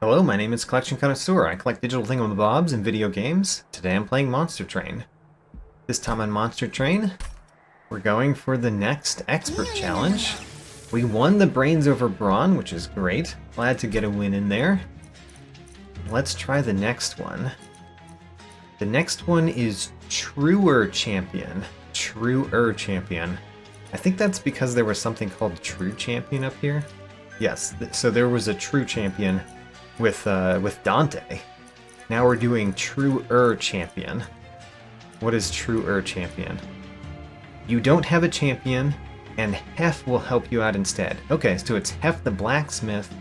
Hello, my name is Collection Connoisseur. I collect digital thingamabobs and video games. Today I'm playing Monster Train. This time on Monster Train, we're going for the next Expert Challenge. We won the Brains over Brawn, which is great. Glad to get a win in there. Let's try the next one. The next one is Truer Champion. Truer Champion. I think that's because there was something called True Champion up here. Yes, so there was a True Champion with Dante. Now we're doing Truer Champion. What is Truer Champion? You don't have a champion, and Heph will help you out instead. Okay, so it's Heph the Blacksmith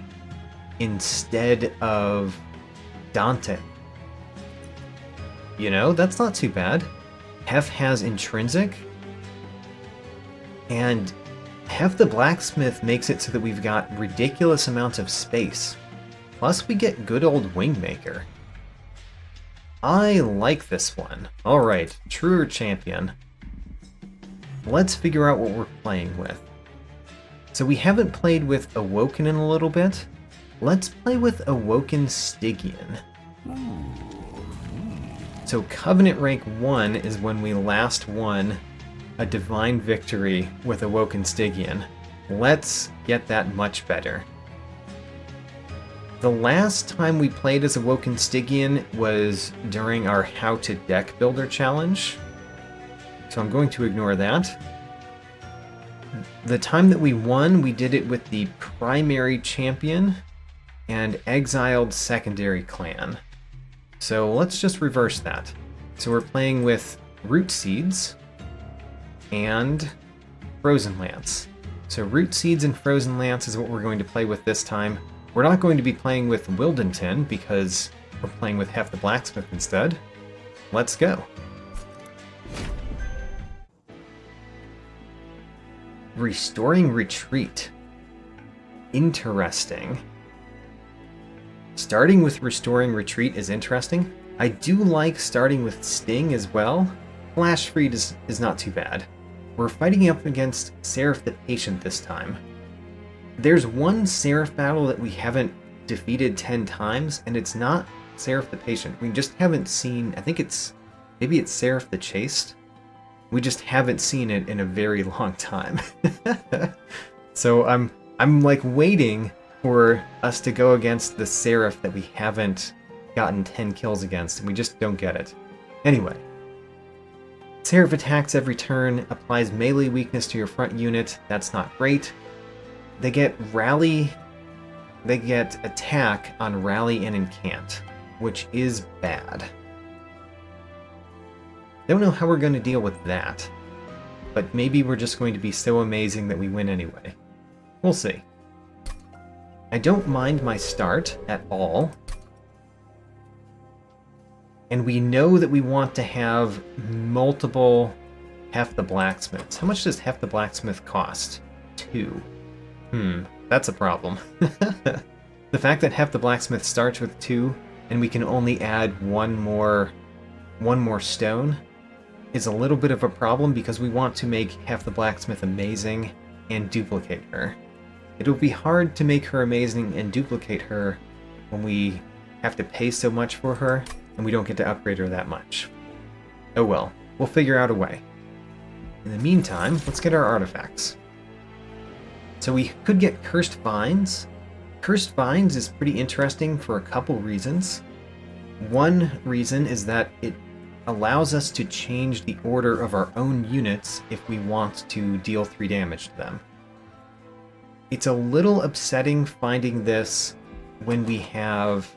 instead of Dante. You know, that's not too bad. Heph has Intrinsic, and Heph the Blacksmith makes it so that we've got ridiculous amounts of space. Plus, we get good old Wingmaker. I like this one. Alright, Truer Champion. Let's figure out what we're playing with. So we haven't played with Awoken in a little bit. Let's play with Awoken Stygian. So Covenant rank 1 is when we last won a Divine Victory with Awoken Stygian. Let's get that much better. The last time we played as Awoken Stygian was during our How to Deck Builder challenge, so I'm going to ignore that. The time that we won, we did it with the primary champion and exiled secondary clan. So let's just reverse that. So we're playing with Root Seeds and Frozen Lance. So Root Seeds and Frozen Lance is what we're going to play with this time. We're not going to be playing with Wildenton because we're playing with Heph the Blacksmith instead. Let's go. Restoring Retreat. Interesting. Starting with Restoring Retreat is interesting. I do like starting with Sting as well. Flash Freed is not too bad. We're fighting up against Seraph the Patient this time. There's one Seraph battle that we haven't defeated 10 times, and it's not Seraph the Patient. We just haven't seen, maybe it's Seraph the Chaste. We just haven't seen it in a very long time. So I'm like waiting for us to go against the Seraph that we haven't gotten 10 kills against, and we just don't get it. Anyway. Seraph attacks every turn, applies melee weakness to your front unit. That's not great. They get attack on rally and incant, which is bad. Don't know how we're going to deal with that, but maybe we're just going to be so amazing that we win anyway. We'll see. I don't mind my start at all. And we know that we want to have multiple Heph the Blacksmiths. How much does Heph the Blacksmith cost? 2. That's a problem. The fact that Heph the Blacksmith starts with 2 and we can only add one more stone is a little bit of a problem because we want to make Heph the Blacksmith amazing and duplicate her. It'll be hard to make her amazing and duplicate her when we have to pay so much for her and we don't get to upgrade her that much. Oh well, we'll figure out a way. In the meantime, let's get our artifacts. So we could get Cursed Vines. Cursed Vines is pretty interesting for a couple reasons. One reason is that it allows us to change the order of our own units if we want to deal 3 damage to them. It's a little upsetting finding this when we have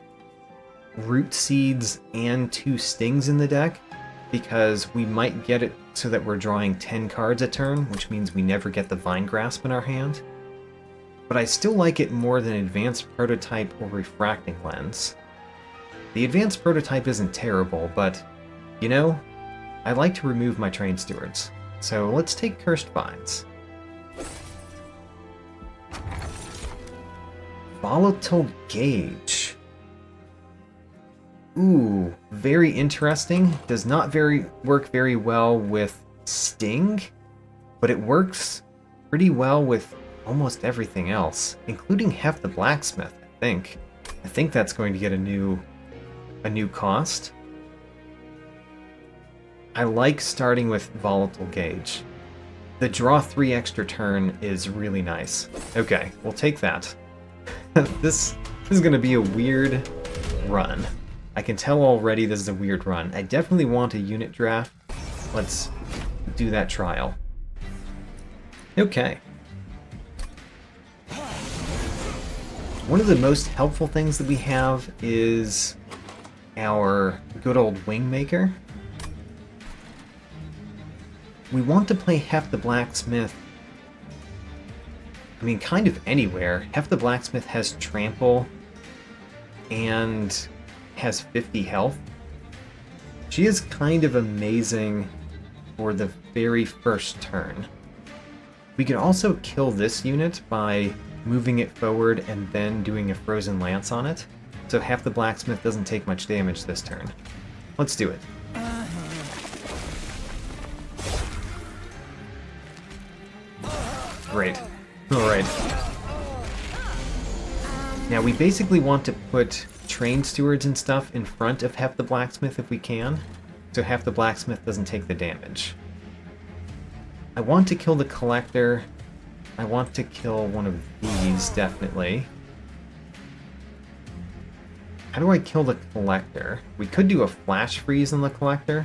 Root Seeds and 2 Stings in the deck, because we might get it so that we're drawing 10 cards a turn, which means we never get the Vine Grasp in our hand. But I still like it more than Advanced Prototype or Refracting Lens. The Advanced Prototype isn't terrible, but, you know, I like to remove my Train Stewards. So let's take Cursed Vines. Volatile Gauge. Ooh, very interesting. Does not work very well with Sting, but it works pretty well with almost everything else, including Heph the Blacksmith, I think. I think that's going to get a new cost. I like starting with Volatile Gauge. The draw 3 extra turn is really nice. Okay, we'll take that. This is going to be a weird run. I can tell already this is a weird run. I definitely want a unit draft. Let's do that trial. Okay. One of the most helpful things that we have is our good old Wingmaker. We want to play Heph the Blacksmith, I mean, kind of anywhere. Heph the Blacksmith has Trample and has 50 health. She is kind of amazing for the very first turn. We could also kill this unit by moving it forward and then doing a Frozen Lance on it, so Heph the Blacksmith doesn't take much damage this turn. Let's do it. Great. Alright. Now we basically want to put Train Stewards and stuff in front of Heph the Blacksmith if we can, so Heph the Blacksmith doesn't take the damage. I want to kill the Collector. I want to kill one of these, definitely. How do I kill the Collector? We could do a Flash Freeze on the Collector,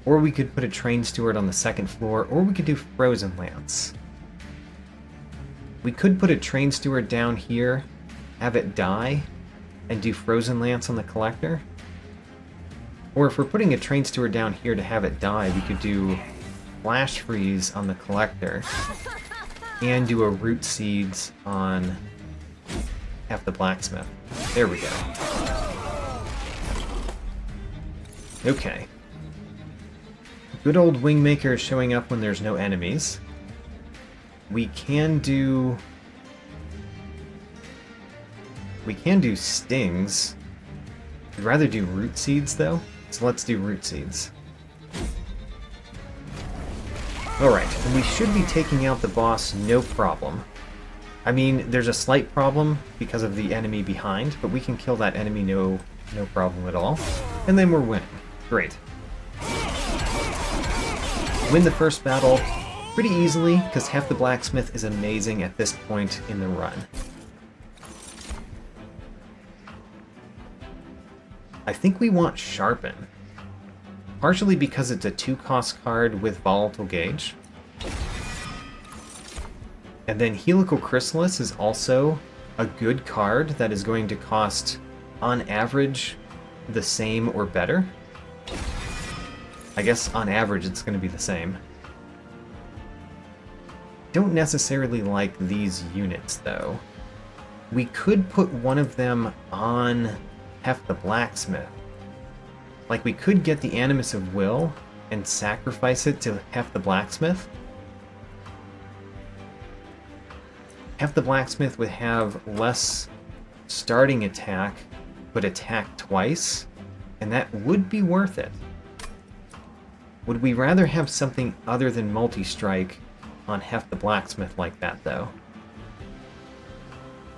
or we could put a Train Steward on the second floor, or we could do Frozen Lance. We could put a Train Steward down here, have it die, and do Frozen Lance on the Collector. Or if we're putting a Train Steward down here to have it die, we could do Flash Freeze on the Collector, and do a Root Seeds on Heph the Blacksmith. There we go. Okay. Good old Wingmaker is showing up when there's no enemies. We can do Stings. I'd rather do Root Seeds, though, so let's do Root Seeds. Alright, and we should be taking out the boss no problem. I mean, there's a slight problem because of the enemy behind, but we can kill that enemy no problem at all. And then we're winning. Great. Win the first battle pretty easily, because Heph the Blacksmith is amazing at this point in the run. I think we want Sharpen. Partially because it's a 2-cost card with Volatile Gauge. And then Helical Chrysalis is also a good card that is going to cost, on average, the same or better. I guess on average it's going to be the same. Don't necessarily like these units, though. We could put one of them on Heph the Blacksmith. Like, we could get the Animus of Will and sacrifice it to Heph the Blacksmith. Heph the Blacksmith would have less starting attack, but attack twice, and that would be worth it. Would we rather have something other than multi-strike on Heph the Blacksmith like that, though?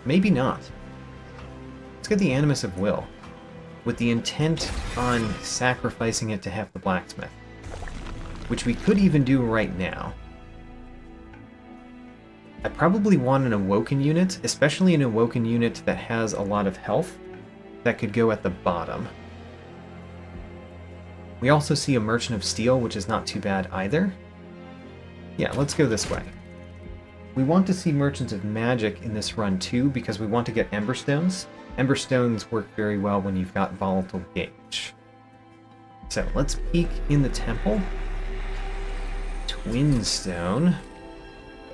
Maybe not. Let's get the Animus of Will, with the intent on sacrificing it to Heph the Blacksmith, which we could even do right now. I probably want an Awoken unit, especially an Awoken unit that has a lot of health, that could go at the bottom. We also see a Merchant of Steel, which is not too bad either. Yeah, let's go this way. We want to see Merchants of Magic in this run too, because we want to get Emberstones. Emberstones work very well when you've got Volatile Gauge. So let's peek in the temple. Twin Stone.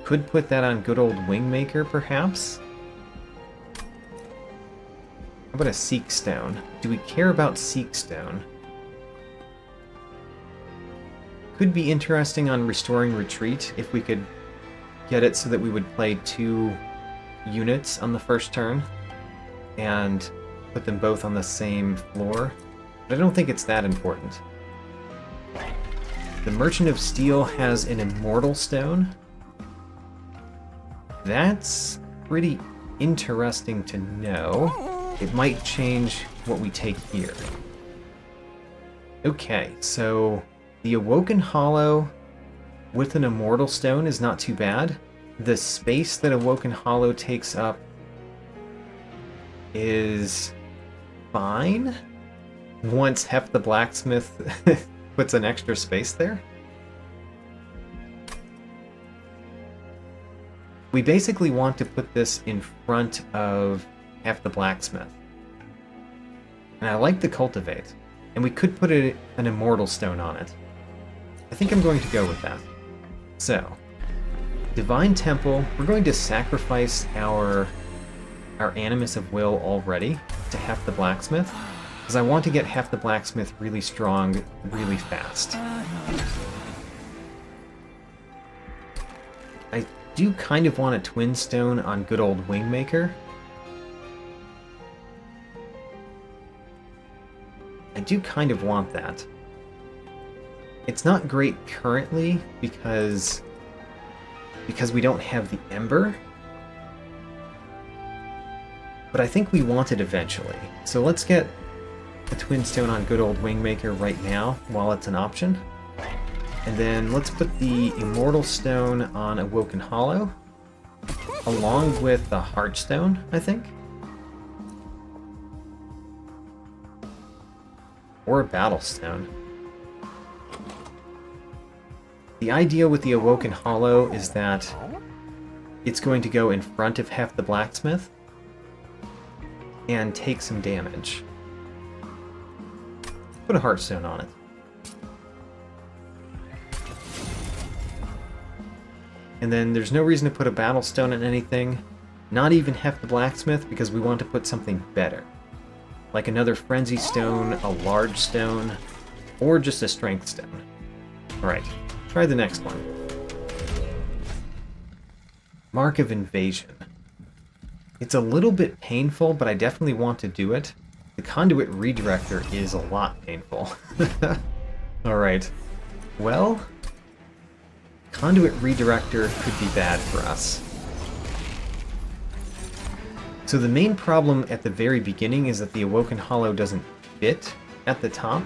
Could put that on good old Wingmaker, perhaps. How about a Seek Stone? Do we care about Seek Stone? Could be interesting on Restoring Retreat if we could get it so that we would play 2 units on the first turn and put them both on the same floor. But I don't think it's that important. The Merchant of Steel has an Immortal Stone. That's pretty interesting to know. it might change what we take here. Okay, so the Awoken Hollow with an Immortal Stone is not too bad. The space that Awoken Hollow takes up is fine once Heph the Blacksmith puts an extra space there. We basically want to put this in front of Heph the Blacksmith. And I like the Cultivate. And we could put an Immortal Stone on it. I think I'm going to go with that. So, Divine Temple, we're going to sacrifice our Animus of Will already to Heph the Blacksmith, because I want to get Heph the Blacksmith really strong, really fast. I do kind of want a Twin Stone on good old Wingmaker. I do kind of want that. It's not great currently because we don't have the Ember. But I think we want it eventually. So let's get a Twin Stone on good old Wingmaker right now while it's an option. And then let's put the Immortal Stone on Awoken Hollow, along with the Heartstone, I think. Or a Battle Stone. The idea with the Awoken Hollow is that it's going to go in front of Heph the Blacksmith and take some damage. Put a Heartstone on it. And then there's no reason to put a Battle Stone on anything, not even Heph the Blacksmith, because we want to put something better. Like another Frenzy Stone, a Large Stone, or just a Strength Stone. Alright, try the next one. Mark of Invasion. It's a little bit painful, but I definitely want to do it. The Conduit Redirector is a lot painful. Alright. Well, Conduit Redirector could be bad for us. So the main problem at the very beginning is that the Awoken Hollow doesn't fit at the top,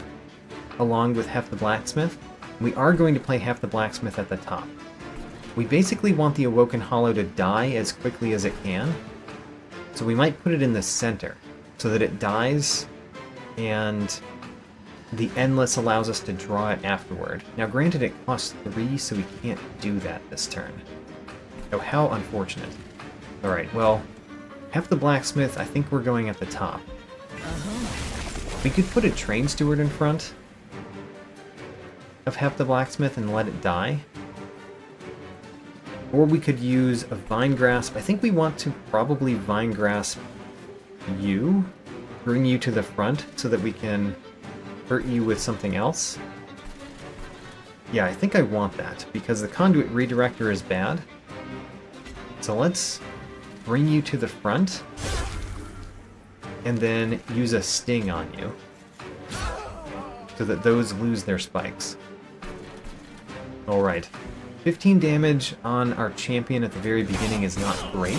along with Heph the Blacksmith. We are going to play Heph the Blacksmith at the top. We basically want the Awoken Hollow to die as quickly as it can, so we might put it in the center, so that it dies, and the Endless allows us to draw it afterward. Now granted it costs 3, so we can't do that this turn. Oh, how unfortunate. Alright, well, Heph the Blacksmith, I think we're going at the top. We could put a Train Steward in front of Heph the Blacksmith and let it die. Or we could use a Vine Grasp. I think we want to probably Vine Grasp you, bring you to the front so that we can hurt you with something else. Yeah, I think I want that, because the Conduit Redirector is bad. So let's bring you to the front, and then use a Sting on you, so that those lose their spikes. Alright. 15 damage on our champion at the very beginning is not great.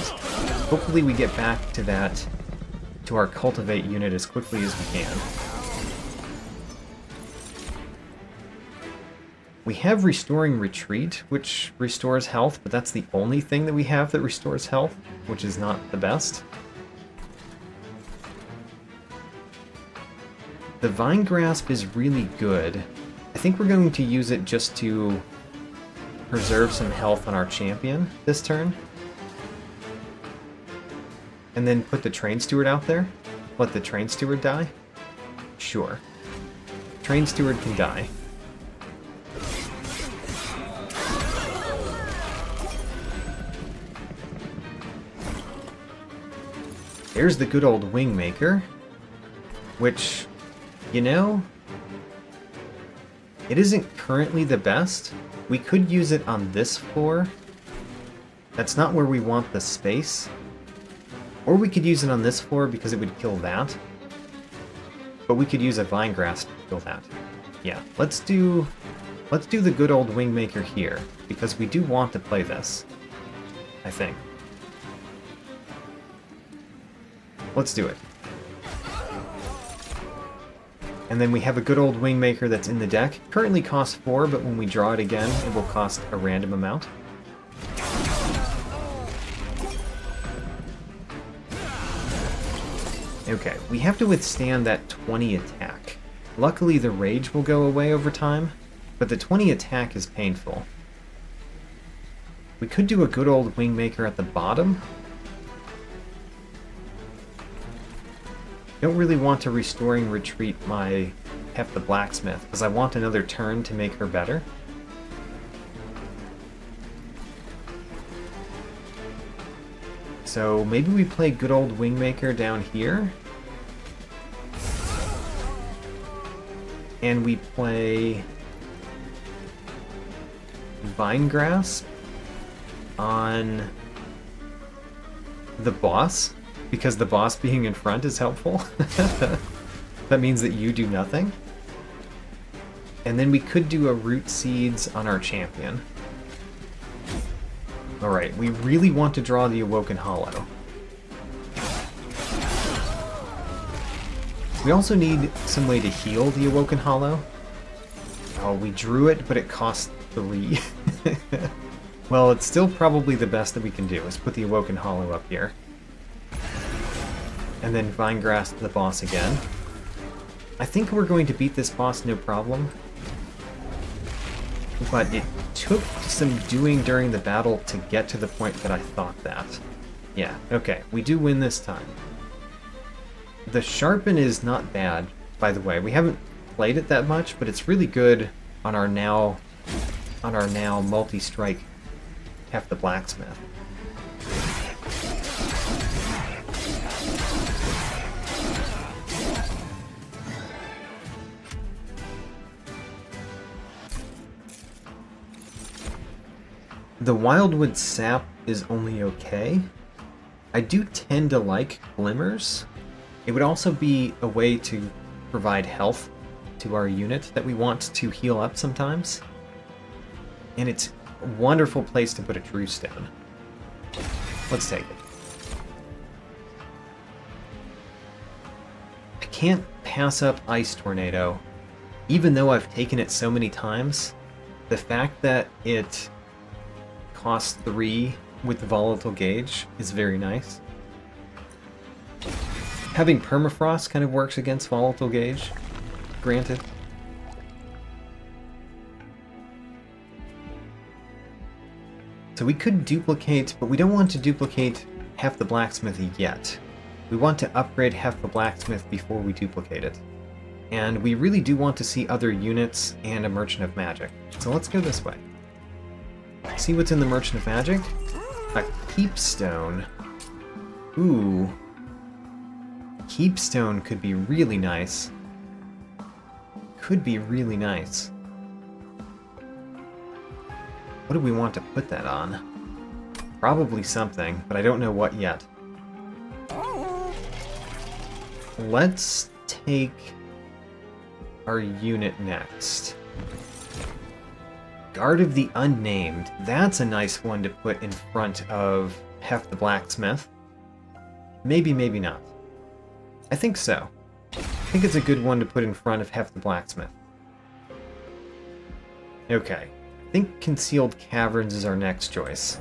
Hopefully we get back to that, to our Cultivate unit as quickly as we can. We have Restoring Retreat, which restores health, but that's the only thing that we have that restores health, which is not the best. The Vine Grasp is really good. I think we're going to use it just to preserve some health on our champion this turn. And then put the Train Steward out there. Let the Train Steward die? Sure. Train Steward can die. There's the good old Wingmaker, which, you know, it isn't currently the best. We could use it on this floor. That's not where we want the space. Or we could use it on this floor because it would kill that. But we could use a Vine Grasp to kill that. Yeah, let's do the good old Wingmaker here, because we do want to play this, I think. Let's do it. And then we have a good old Wingmaker that's in the deck. Currently costs 4, but when we draw it again, it will cost a random amount. Okay, we have to withstand that 20 attack. Luckily, the rage will go away over time, but the 20 attack is painful. We could do a good old Wingmaker at the bottom. Don't really want to Restoring Retreat my Heph the Blacksmith, because I want another turn to make her better. So maybe we play good old Wingmaker down here. And we play Vine Grasp on the boss, because the boss being in front is helpful. That means that you do nothing. And then we could do a Root Seeds on our champion. Alright, we really want to draw the Awoken Hollow. We also need some way to heal the Awoken Hollow. Oh, we drew it, but it cost 3. Well, it's still probably the best that we can do, is put the Awoken Hollow up here. And then Vine Grasp the boss again. I think we're going to beat this boss no problem. But it took some doing during the battle to get to the point that I thought that. Yeah, okay, we do win this time. The Sharpen is not bad, by the way. We haven't played it that much, but it's really good on our now multi-strike Heph the Blacksmith. The Wildwood Sap is only okay. I do tend to like Glimmers. It would also be a way to provide health to our unit that we want to heal up sometimes. And it's a wonderful place to put a True Stone. Let's take it. I can't pass up Ice Tornado. Even though I've taken it so many times, the fact that it costs 3 with the Volatile Gauge is very nice. Having Permafrost kind of works against Volatile Gauge, granted. So we could duplicate, but we don't want to duplicate Heph the Blacksmith yet. We want to upgrade Heph the Blacksmith before we duplicate it. And we really do want to see other units and a Merchant of Magic. So let's go this way. See what's in the Merchant of Magic? A Keepstone. Ooh. Keepstone could be really nice. Could be really nice. What do we want to put that on? Probably something, but I don't know what yet. Let's take our unit next. Guard of the Unnamed. That's a nice one to put in front of Heph the Blacksmith. Maybe, maybe not. I think so. I think it's a good one to put in front of Heph the Blacksmith. Okay. I think Concealed Caverns is our next choice.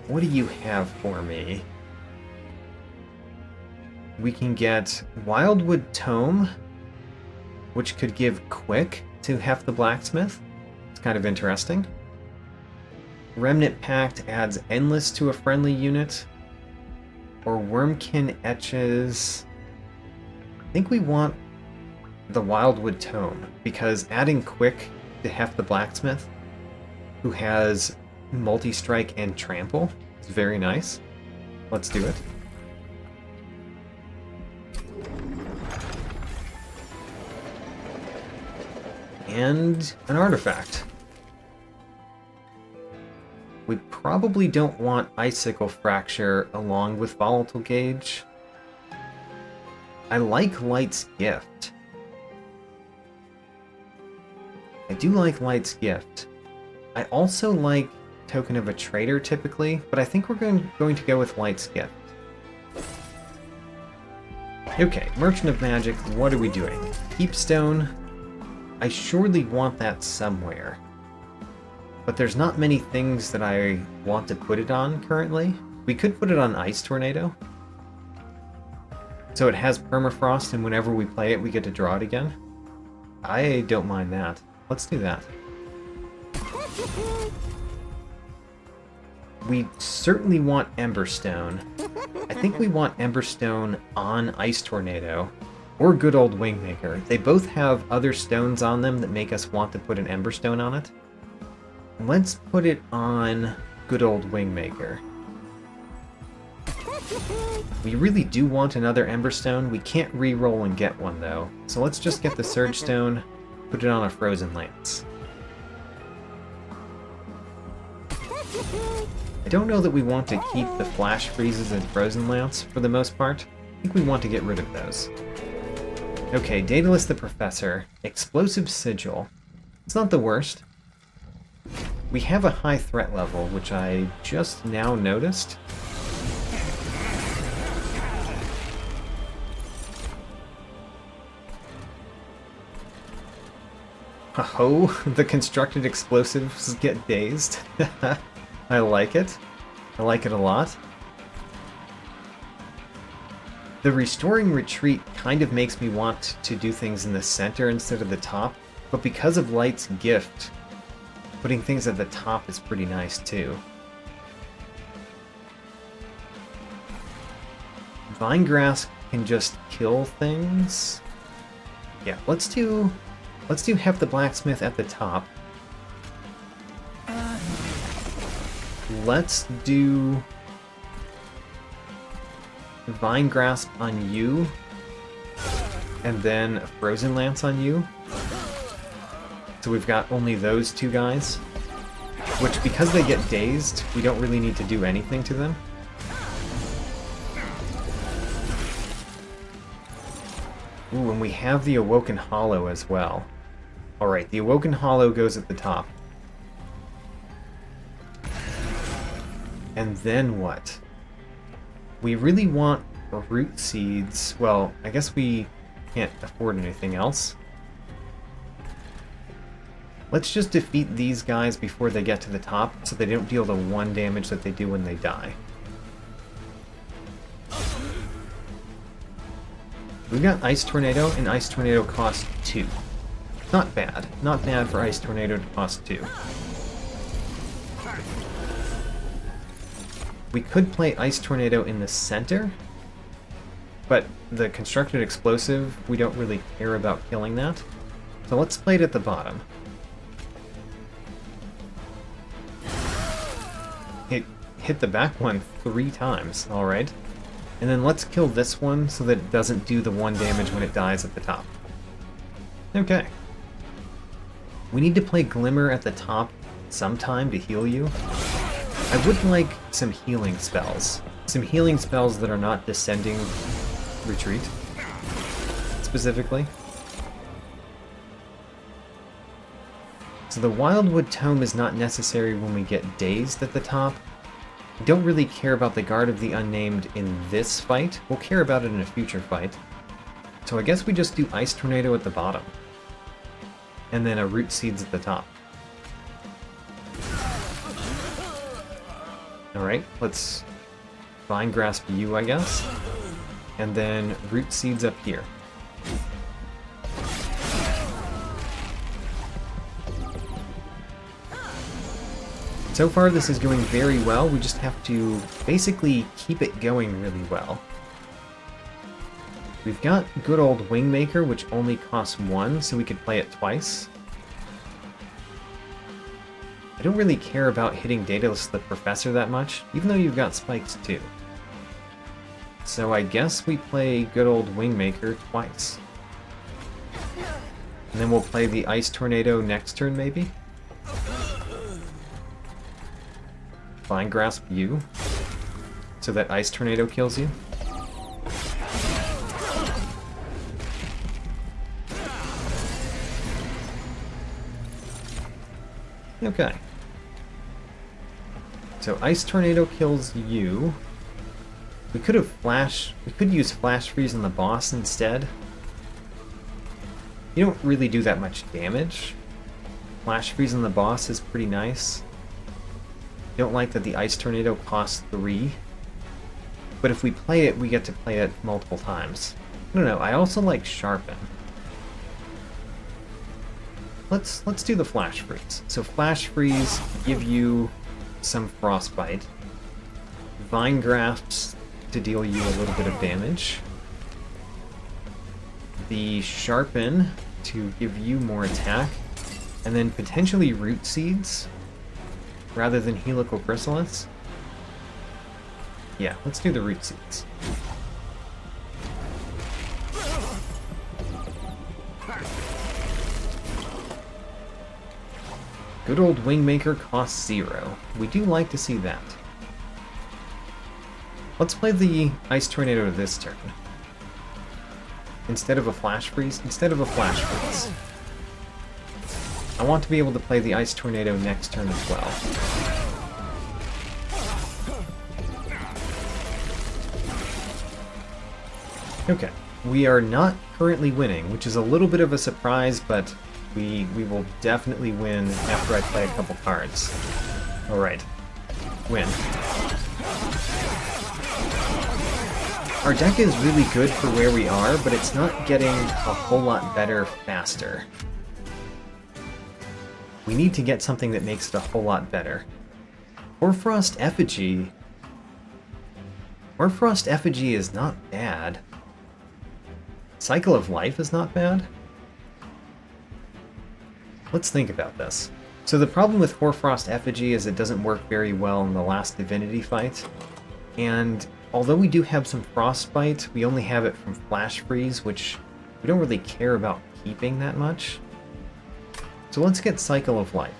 What do you have for me? We can get Wildwood Tome, which could give Quick to Heph the Blacksmith. It's kind of interesting. Remnant Pact adds Endless to a friendly unit. Or Wormkin etches... I think we want the Wildwood Tome, because adding Quick to Heph the Blacksmith, who has multi-strike and trample, is very nice. Let's do it. And an artifact. We probably don't want Icicle Fracture along with Volatile Gauge. I like Light's Gift. I do like Light's Gift. I also like Token of a Traitor typically, but I think we're going to go with Light's Gift. Okay, Merchant of Magic, what are we doing? Keepstone. I surely want that somewhere. But there's not many things that I want to put it on currently. We could put it on Ice Tornado. So it has permafrost, and whenever we play it, we get to draw it again. I don't mind that. Let's do that. We certainly want Emberstone. I think we want Emberstone on Ice Tornado, or good old Wingmaker. They both have other stones on them that make us want to put an Emberstone on it. Let's put it on good old Wingmaker. We really do want another Emberstone. We can't re-roll and get one, though. So let's just get the Surge Stone, put it on a Frozen Lance. I don't know that we want to keep the Flash Freezes and Frozen Lance for the most part. I think we want to get rid of those. Okay, Daedalus the Professor. Explosive Sigil. It's not the worst. We have a high threat level, which I just now noticed. Oh, the constructed explosives get dazed. I like it. I like it a lot. The Restoring Retreat kind of makes me want to do things in the center instead of the top, but because of Light's gift, putting things at the top is pretty nice too. Vinegrass can just kill things. Yeah, let's do Heph the Blacksmith at the top. Let's do Vine Grasp on you, and then a Frozen Lance on you. So we've got only those two guys, which, because they get dazed, we don't really need to do anything to them. Ooh, and we have the Awoken Hollow as well. Alright, the Awoken Hollow goes at the top. And then what? We really want root seeds. Well, I guess we can't afford anything else. Let's just defeat these guys before they get to the top, so they don't deal the 1 damage that they do when they die. We've got Ice Tornado, and Ice Tornado costs 2. Not bad. Not bad for Ice Tornado to cost 2. We could play Ice Tornado in the center, but the Constructed Explosive, we don't really care about killing that. So let's play it at the bottom. It hit the back one 3 times, alright. And then let's kill this one so that it doesn't do the 1 damage when it dies at the top. Okay. We need to play Glimmer at the top sometime to heal you. I would like some healing spells. Some healing spells that are not Descending Retreat, specifically. So the Wildwood Tome is not necessary when we get dazed at the top. I don't really care about the Guard of the Unnamed in this fight. We'll care about it in a future fight. So I guess we just do Ice Tornado at the bottom. And then a Root Seeds at the top. Alright, let's Vine Grasp you, I guess. And then Root Seeds up here. So far this is going very well, we just have to basically keep it going really well. We've got good old Wingmaker, which only costs 1, so we could play it twice. I don't really care about hitting Daedalus the Professor that much, even though you've got spikes too. So I guess we play good old Wingmaker twice. And then we'll play the Ice Tornado next turn, maybe? Vine Grasp you, so that Ice Tornado kills you. Okay. So Ice Tornado kills you. We could use Flash Freeze on the boss instead. You don't really do that much damage. Flash Freeze on the boss is pretty nice. Don't like that the Ice Tornado costs 3. But if we play it, we get to play it multiple times. I don't know, I also like Sharpen. Let's do the Flash Freeze. So Flash Freeze give you some Frostbite. Vine Grasps to deal you a little bit of damage. The Sharpen to give you more attack. And then potentially Root Seeds rather than Helical Chrysalis. Yeah, let's do the Root Seeds. Good old Wingmaker costs 0. We do like to see that. Let's play the Ice Tornado this turn. Instead of a Flash Freeze? Instead of a Flash Freeze. I want to be able to play the Ice Tornado next turn as well. Okay, we are not currently winning, which is a little bit of a surprise, but we will definitely win after I play a couple cards. Alright, win. Our deck is really good for where we are, but it's not getting a whole lot better faster. We need to get something that makes it a whole lot better. Hoarfrost Effigy. Hoarfrost Effigy is not bad. Cycle of Life is not bad. Let's think about this. So the problem with Hoarfrost Effigy is it doesn't work very well in the last Divinity fight. And although we do have some Frostbite, we only have it from Flash Freeze, which we don't really care about keeping that much. So let's get Cycle of Life.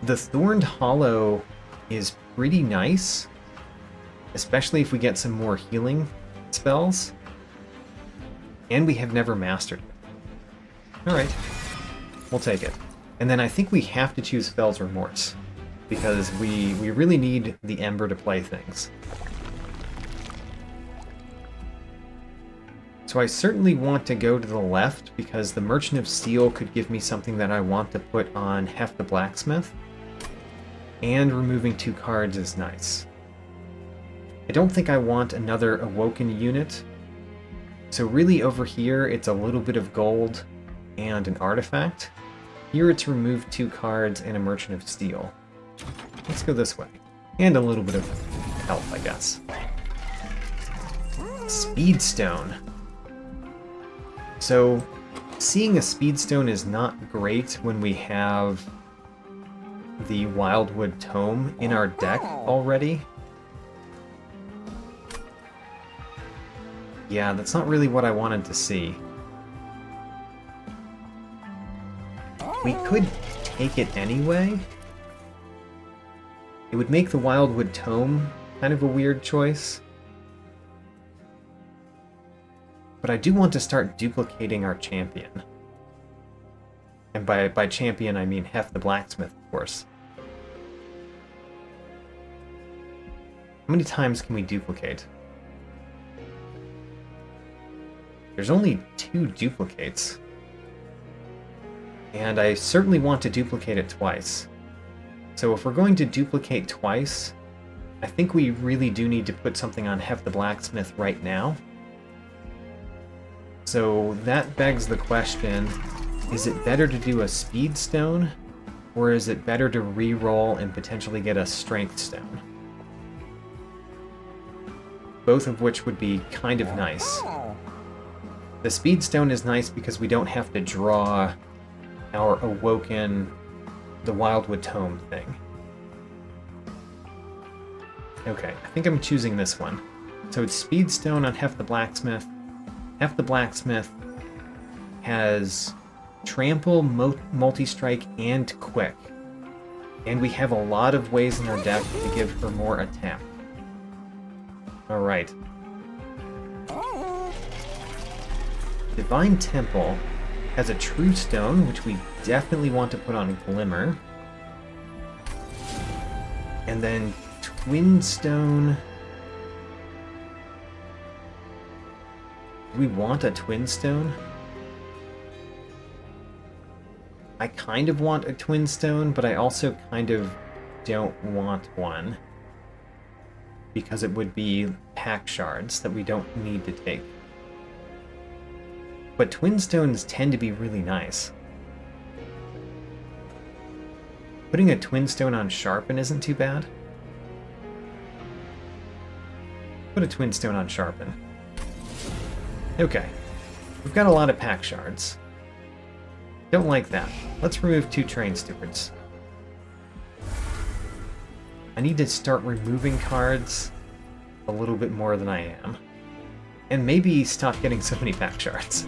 The Thorned Hollow is pretty nice, especially if we get some more healing spells. And we have never mastered it. Alright, we'll take it. And then I think we have to choose Fel's Remorse, because we really need the Ember to play things. So I certainly want to go to the left, because the Merchant of Steel could give me something that I want to put on Heph the Blacksmith. And removing 2 cards is nice. I don't think I want another Awoken unit. So really over here, it's a little bit of gold and an artifact. Here it's remove 2 cards and a Merchant of Steel. Let's go this way. And a little bit of health, I guess. Speedstone. So, seeing a Speedstone is not great when we have the Wildwood Tome in our deck already. Yeah, that's not really what I wanted to see. We could take it anyway. It would make the Wildwood Tome kind of a weird choice. But I do want to start duplicating our champion. And by champion, I mean Heph the Blacksmith, of course. How many times can we duplicate? There's only 2 duplicates. And I certainly want to duplicate it twice. So if we're going to duplicate twice, I think we really do need to put something on Heph the Blacksmith right now. So that begs the question, is it better to do a Speed Stone, or is it better to re-roll and potentially get a Strength Stone? Both of which would be kind of nice. The Speed Stone is nice because we don't have to draw our Awoken, the Wildwood Tome thing. Okay, I think I'm choosing this one. So it's Speed Stone on Heph the Blacksmith. Heph the Blacksmith has Trample, Multi-Strike, and Quick. And we have a lot of ways in our deck to give her more attack. Alright. Divine Temple has a True Stone, which we definitely want to put on Glimmer. And then Twin Stone. Do we want a Twin Stone? I kind of want a Twin Stone, but I also kind of don't want one. Because it would be pack shards that we don't need to take. But Twin Stones tend to be really nice. Putting a Twin Stone on Sharpen isn't too bad. Put a Twin Stone on Sharpen. Okay. We've got a lot of pack shards. Don't like that. Let's remove 2 Train Stewards. I need to start removing cards a little bit more than I am. And maybe stop getting so many pack shards.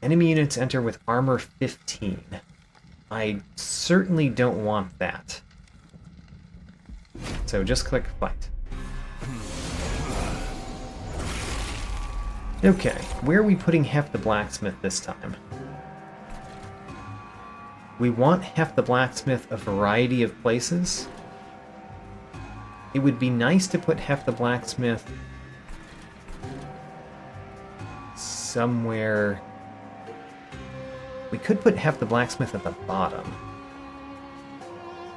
Enemy units enter with armor 15. I certainly don't want that. So just click fight. Okay, where are we putting Heph the Blacksmith this time? We want Heph the Blacksmith a variety of places. It would be nice to put Heph the Blacksmith somewhere. We could put Heph the Blacksmith at the bottom.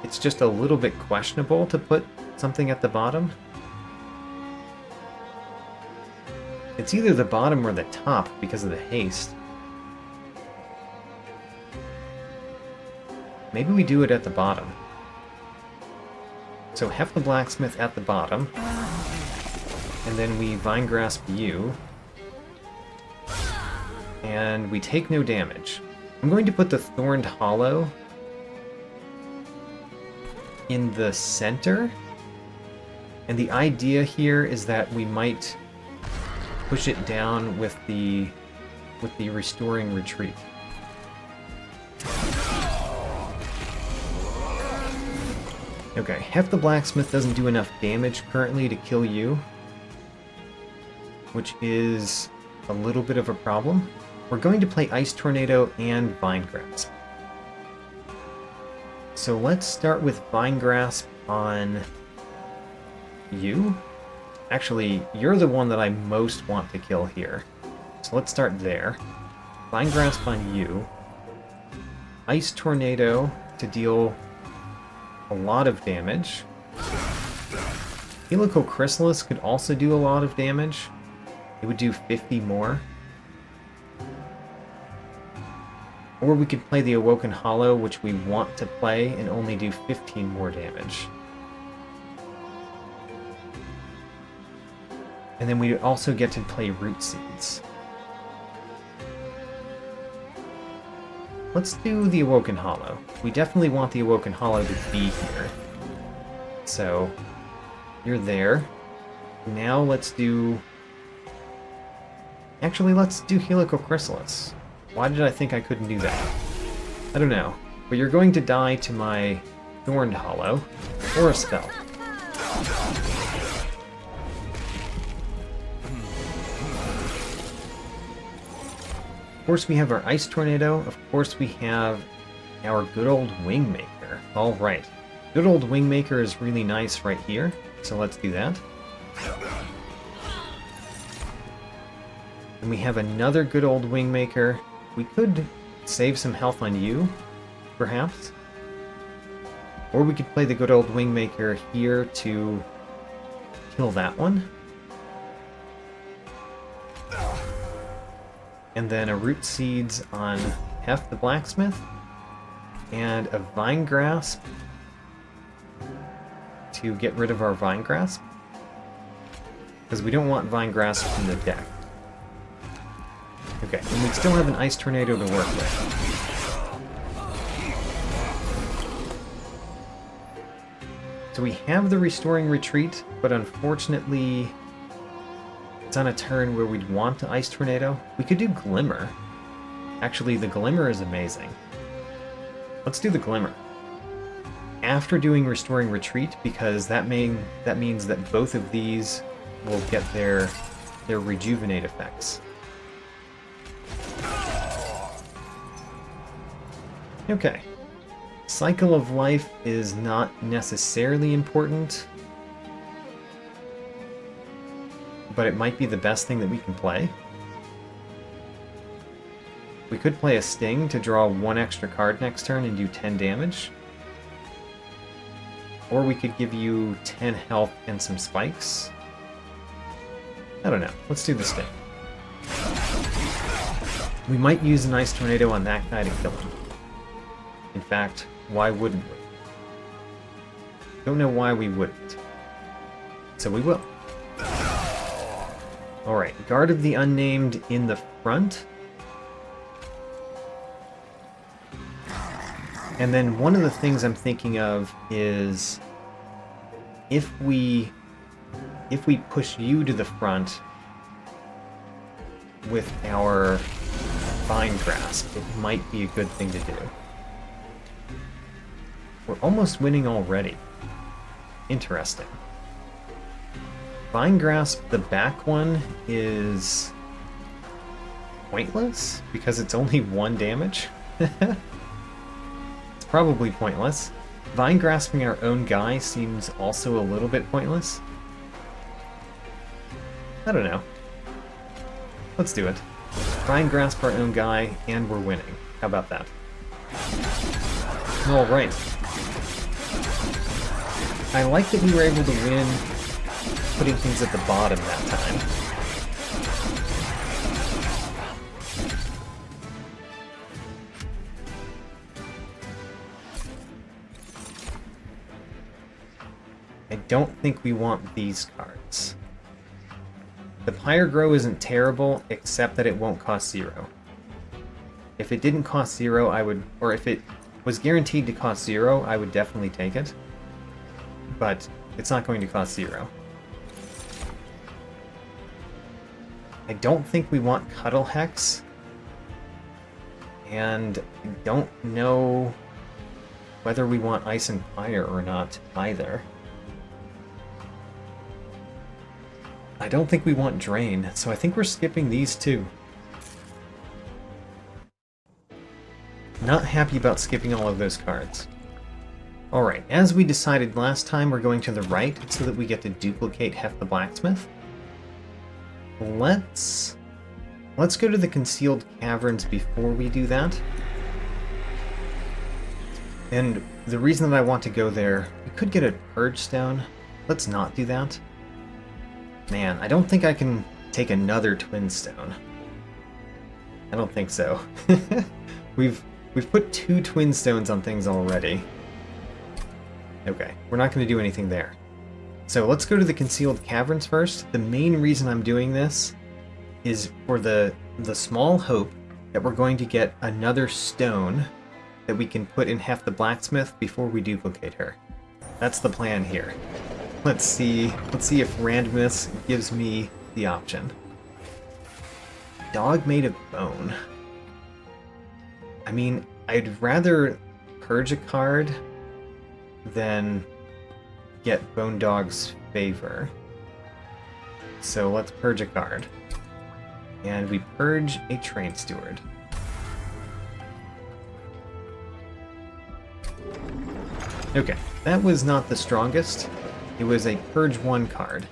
It's just a little bit questionable to put something at the bottom. It's either the bottom or the top because of the haste. Maybe we do it at the bottom. So Heph the Blacksmith at the bottom. And then we Vine Grasp you. And we take no damage. I'm going to put the Thorned Hollow in the center. And the idea here is that we might push it down with the Restoring Retreat. Okay, Heph the Blacksmith doesn't do enough damage currently to kill you, which is a little bit of a problem. We're going to play Ice Tornado and Vine Grasp. So let's start with Vine Grasp on you. Actually, you're the one that I most want to kill here. So let's start there. Vine Grasp on you. Ice Tornado to deal a lot of damage. Helical Chrysalis could also do a lot of damage. It would do 50 more. Or we could play the Awoken Hollow, which we want to play, and only do 15 more damage. And then we also get to play Root Seeds. Let's do the Awoken Hollow. We definitely want the Awoken Hollow to be here. So, you're there. Now let's do... Actually, let's do Helical Chrysalis. Why did I think I couldn't do that? I don't know. But you're going to die to my Thorned Hollow, or a spell. Of course we have our Ice Tornado. Of course we have our good old Wingmaker. Alright. Good old Wingmaker is really nice right here. So let's do that. And we have another good old Wingmaker. We could save some health on you, perhaps. Or we could play the good old Wingmaker here to kill that one. And then a Root Seeds on Heph the Blacksmith. And a Vine Grasp to get rid of our Vine Grasp. Because we don't want Vine Grasp in the deck. Okay, and we still have an Ice Tornado to work with. So we have the Restoring Retreat, but unfortunately it's on a turn where we'd want to Ice Tornado. We could do Glimmer. Actually, the Glimmer is amazing. Let's do the Glimmer. After doing Restoring Retreat, because that means that both of these will get their Rejuvenate effects. Okay. Cycle of Life is not necessarily important, but it might be the best thing that we can play. We could play a Sting to draw 1 extra card next turn and do 10 damage. Or we could give you 10 health and some spikes. I don't know. Let's do the Sting. We might use an Ice Tornado on that guy to kill him. In fact, why wouldn't we? Don't know why we wouldn't. So we will. Alright, Guard of the Unnamed in the front. And then one of the things I'm thinking of is if we push you to the front with our Vine Grasp, it might be a good thing to do. We're almost winning already. Interesting. Vine Grasp, the back one, is pointless because it's only 1 damage. It's probably pointless. Vine Grasping our own guy seems also a little bit pointless. I don't know. Let's do it. Vine Grasp our own guy, and we're winning. How about that? Alright. I like that we were able to win putting things at the bottom that time. I don't think we want these cards. The Pyrogrow isn't terrible, except that it won't cost 0. If it didn't cost 0, I would... or if it was guaranteed to cost 0, I would definitely take it. But it's not going to cost 0. I don't think we want Cuddle Hex. And I don't know whether we want Ice and Fire or not either. I don't think we want Drain, so I think we're skipping these two. Not happy about skipping all of those cards. Alright, as we decided last time, we're going to the right so that we get to duplicate Heph the Blacksmith. Let's go to the Concealed Caverns before we do that. And the reason that I want to go there, we could get a Purge Stone. Let's not do that. Man, I don't think I can take another Twin Stone. I don't think so. We've put 2 Twin Stones on things already. Okay, we're not going to do anything there. So let's go to the Concealed Caverns first. The main reason I'm doing this is for the small hope that we're going to get another stone that we can put in Heph the Blacksmith before we duplicate her. That's the plan here. Let's see if randomness gives me the option. Dog made of bone. I mean, I'd rather purge a card than get Bone Dog's favor. So let's purge a card. And we purge a Train Steward. Okay, that was not the strongest. It was a Purge 1 card.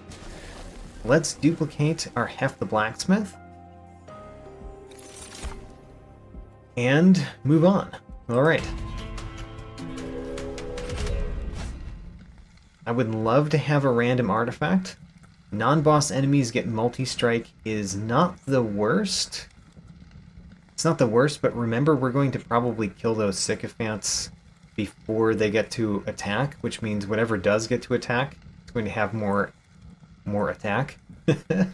Let's duplicate our Heph the Blacksmith. And move on. Alright. I would love to have a random artifact. Non-boss enemies get multi-strike is not the worst. It's not the worst, but remember we're going to probably kill those Sycophants before they get to attack, which means whatever does get to attack is going to have more attack. But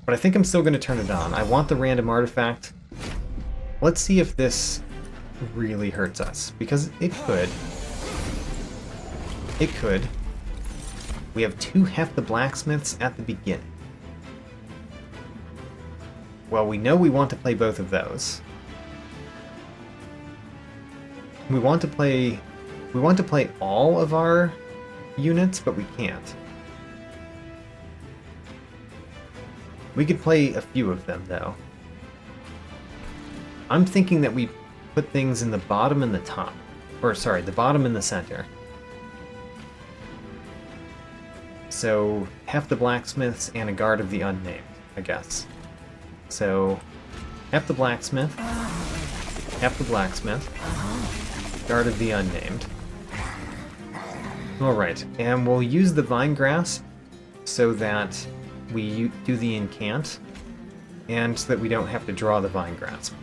I think I'm still going to turn it on. I want the random artifact. Let's see if this really hurts us, because it could. It could. We have 2 Heph the Blacksmiths at the beginning. Well, we know we want to play both of those. We want to play all of our units, but we can't. We could play a few of them, though. I'm thinking that we put things in the bottom and the top. Or sorry, the bottom and the center. So, Heph the Blacksmiths and a Guard of the Unnamed, I guess. So, Heph the Blacksmith, Heph the Blacksmith, Guard of the Unnamed. Alright, and we'll use the Vine Grasp so that we do the incant, and so that we don't have to draw the Vine Grasp.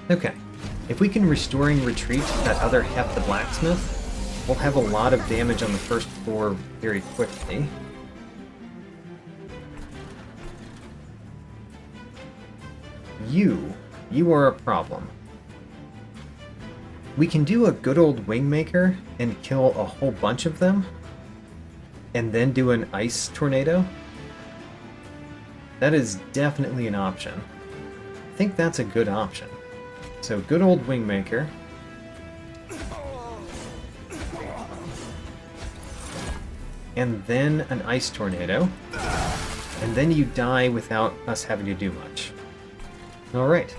Okay, if we can Restoring Retreat that other Heph the Blacksmith, we'll have a lot of damage on the first floor very quickly. You are a problem. We can do a good old Wingmaker and kill a whole bunch of them, and then do an Ice Tornado. That is definitely an option. I think that's a good option. So, good old Wingmaker. And then an Ice Tornado. And then you die without us having to do much. Alright.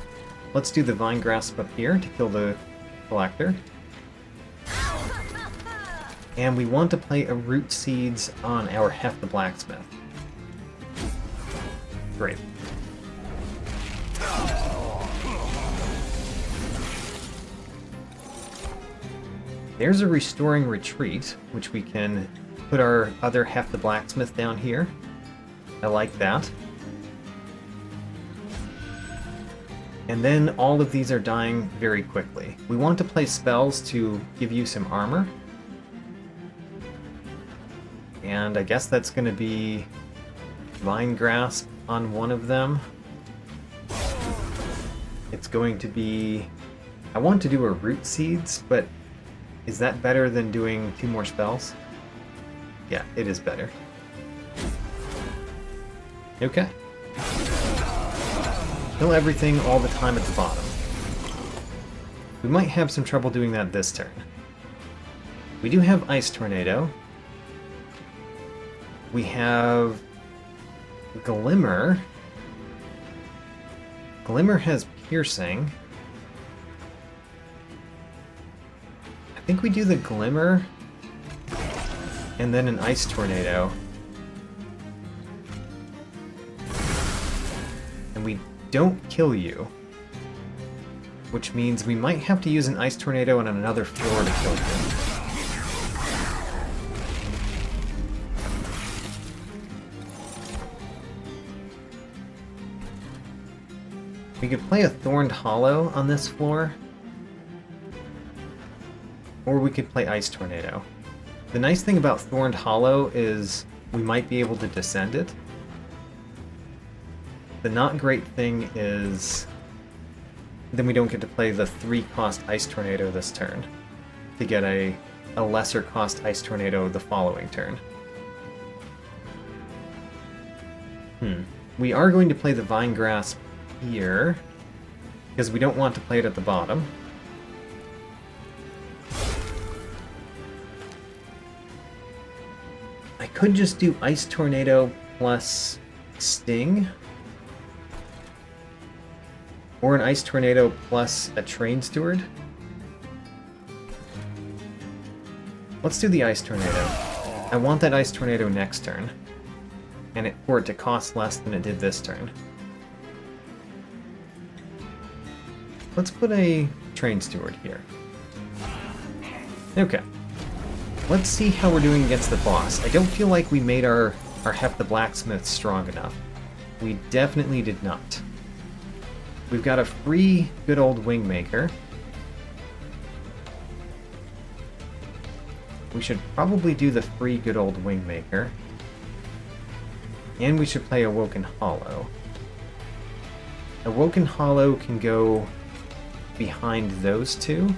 Let's do the Vine Grasp up here to kill the Collector. And we want to play a Root Seeds on our Heph the Blacksmith. Great. There's a Restoring Retreat, which we can put our other Heph the Blacksmith down here. I like that. And then all of these are dying very quickly. We want to play spells to give you some armor. And I guess that's going to be Vine Grasp on one of them. It's going to be... I want to do a Root Seeds, but is that better than doing 2 more spells? Yeah, it is better. Okay. Kill everything all the time at the bottom. We might have some trouble doing that this turn. We do have Ice Tornado. We have Glimmer. Glimmer has Piercing. I think we do the Glimmer and then an Ice Tornado. And we don't kill you. Which means we might have to use an Ice Tornado on another floor to kill you. We could play a Thorned Hollow on this floor. Or we could play Ice Tornado. The nice thing about Thorned Hollow is we might be able to descend it. The not great thing is then we don't get to play the 3-cost Ice Tornado this turn to get a lesser cost Ice Tornado the following turn. We are going to play the Vine Grasp here because we don't want to play it at the bottom. I could just do Ice Tornado plus Sting. Or an Ice Tornado plus a Train Steward. Let's do the Ice Tornado. I want that Ice Tornado next turn. And for it to cost less than it did this turn. Let's put a Train Steward here. Okay. Let's see how we're doing against the boss. I don't feel like we made our Heph the Blacksmith strong enough. We definitely did not. We've got a free good old Wingmaker. We should probably do the free good old Wingmaker. And we should play Awoken Hollow. Awoken Hollow can go behind those two.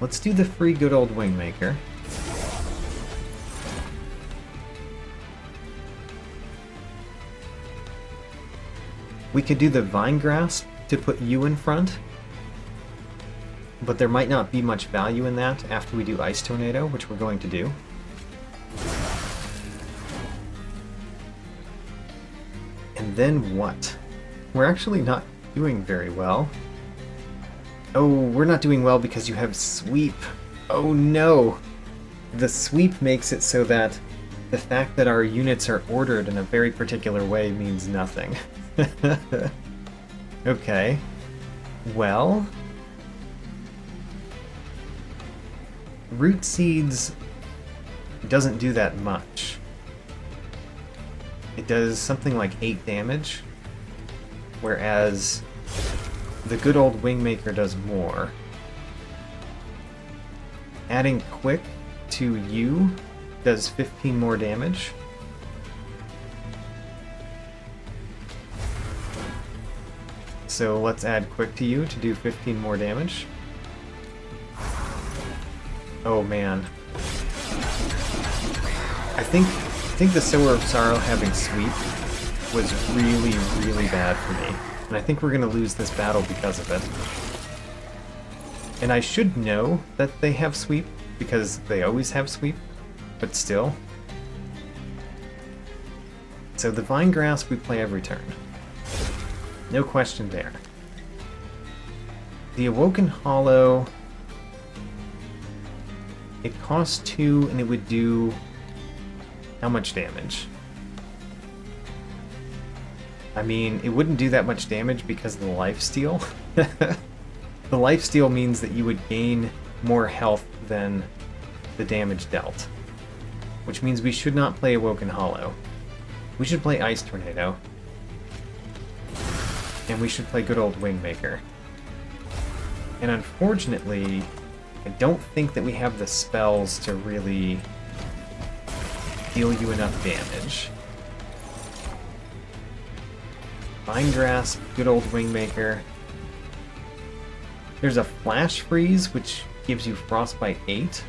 Let's do the free good old Wingmaker. We could do the Vine Grasp to put you in front, but there might not be much value in that after we do Ice Tornado, which we're going to do. And then what? We're actually not doing very well. Oh, we're not doing well because you have sweep. Oh no! The sweep makes it so that the fact that our units are ordered in a very particular way means nothing. Okay. Well... Root Seeds doesn't do that much. It does something like 8 damage, whereas the good old Wingmaker does more. Adding Quick to you does 15 more damage. So let's add Quick to you to do 15 more damage. Oh man. I think the Sower of Sorrow having Sweep was really, really bad for me. And I think we're going to lose this battle because of it. And I should know that they have Sweep, because they always have Sweep, but still. So the Vine Grasp we play every turn. No question there. The Awoken Hollow... It costs 2 and it would do... how much damage? I mean, it wouldn't do that much damage because of the lifesteal. The lifesteal means that you would gain more health than the damage dealt. Which means we should not play Awoken Hollow. We should play Ice Tornado. And we should play good old Wingmaker. And unfortunately, I don't think that we have the spells to really deal you enough damage. Vine Grasp, good old Wingmaker. There's a Flash Freeze, which gives you Frostbite 8.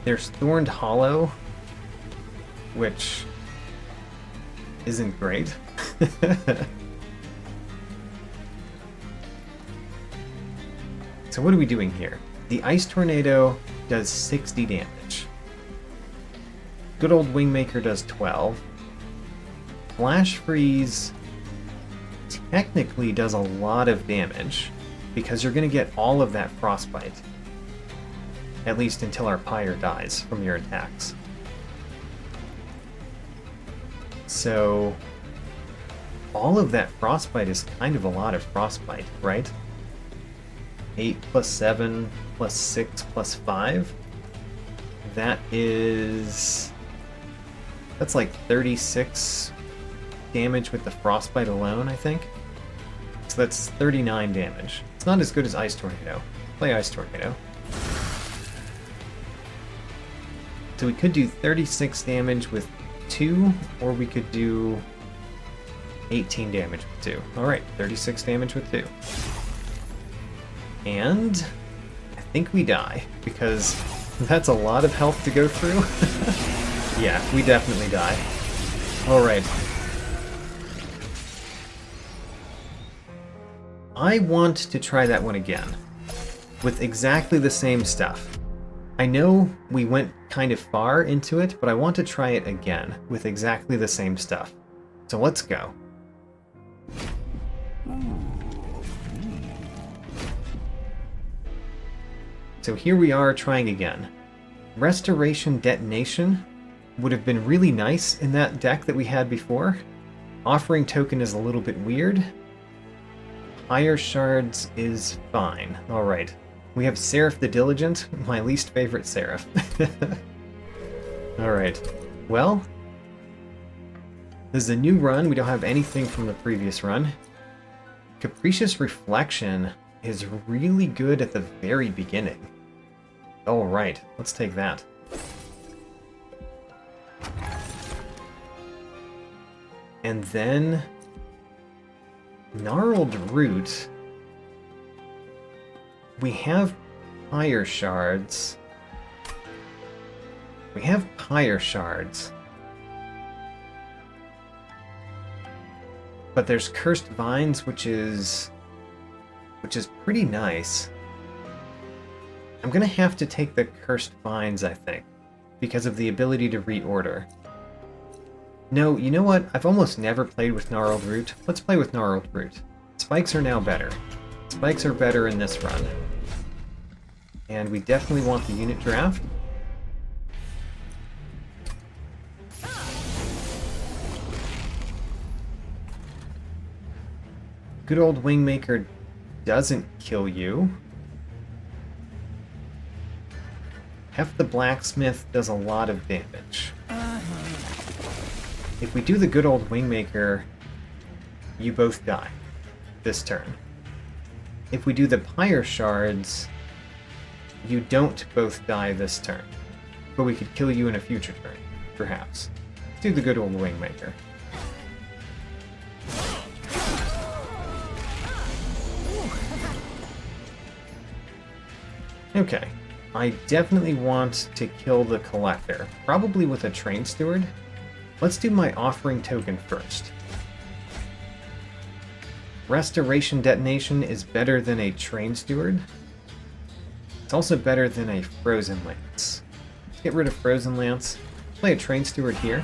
There's Thorned Hollow, which isn't great. So what are we doing here? The Ice Tornado does 60 damage. Good old Wingmaker does 12. Flash Freeze technically does a lot of damage, because you're going to get all of that Frostbite. At least until our Pyre dies from your attacks. So, all of that Frostbite is kind of a lot of Frostbite, right? 8 plus 7 plus 6 plus 5. That's like 36 damage with the Frostbite alone, I think. So that's 39 damage. It's not as good as Ice Tornado. Play Ice Tornado. So we could do 36 damage with 2, or we could do 18 damage with 2. Alright, 36 damage with 2. And I think we die, because that's a lot of health to go through. Yeah, we definitely die. Alright. I want to try that one again, with exactly the same stuff. I know we went kind of far into it, but I want to try it again, with exactly the same stuff. So let's go. So here we are trying again. Restoration Detonation would have been really nice in that deck that we had before. Offering Token is a little bit weird. Fire Shards is fine. Alright. We have Seraph the Diligent, my least favorite Seraph. Alright. Well, this is a new run. We don't have anything from the previous run. Capricious Reflection is really good at the very beginning. Alright, let's take that. And then... Gnarled Root. We have Pyre Shards. We have Pyre Shards. But there's Cursed Vines, which is pretty nice. I'm gonna have to take the Cursed Vines, I think, because of the ability to reorder. No, you know what? I've almost never played with Gnarled Root. Let's play with Gnarled Root. Spikes are now better. Spikes are better in this run. And we definitely want the unit draft. Good old Wingmaker doesn't kill you. Heph the Blacksmith does a lot of damage. If we do the good old Wingmaker, you both die this turn. If we do the Pyre Shards, you don't both die this turn. But we could kill you in a future turn, perhaps. Let's do the good old Wingmaker. Okay. I definitely want to kill the Collector, probably with a Train Steward. Let's do my offering token first. Restoration Detonation is better than a Train Steward. It's also better than a Frozen Lance. Let's get rid of Frozen Lance. Play a Train Steward here.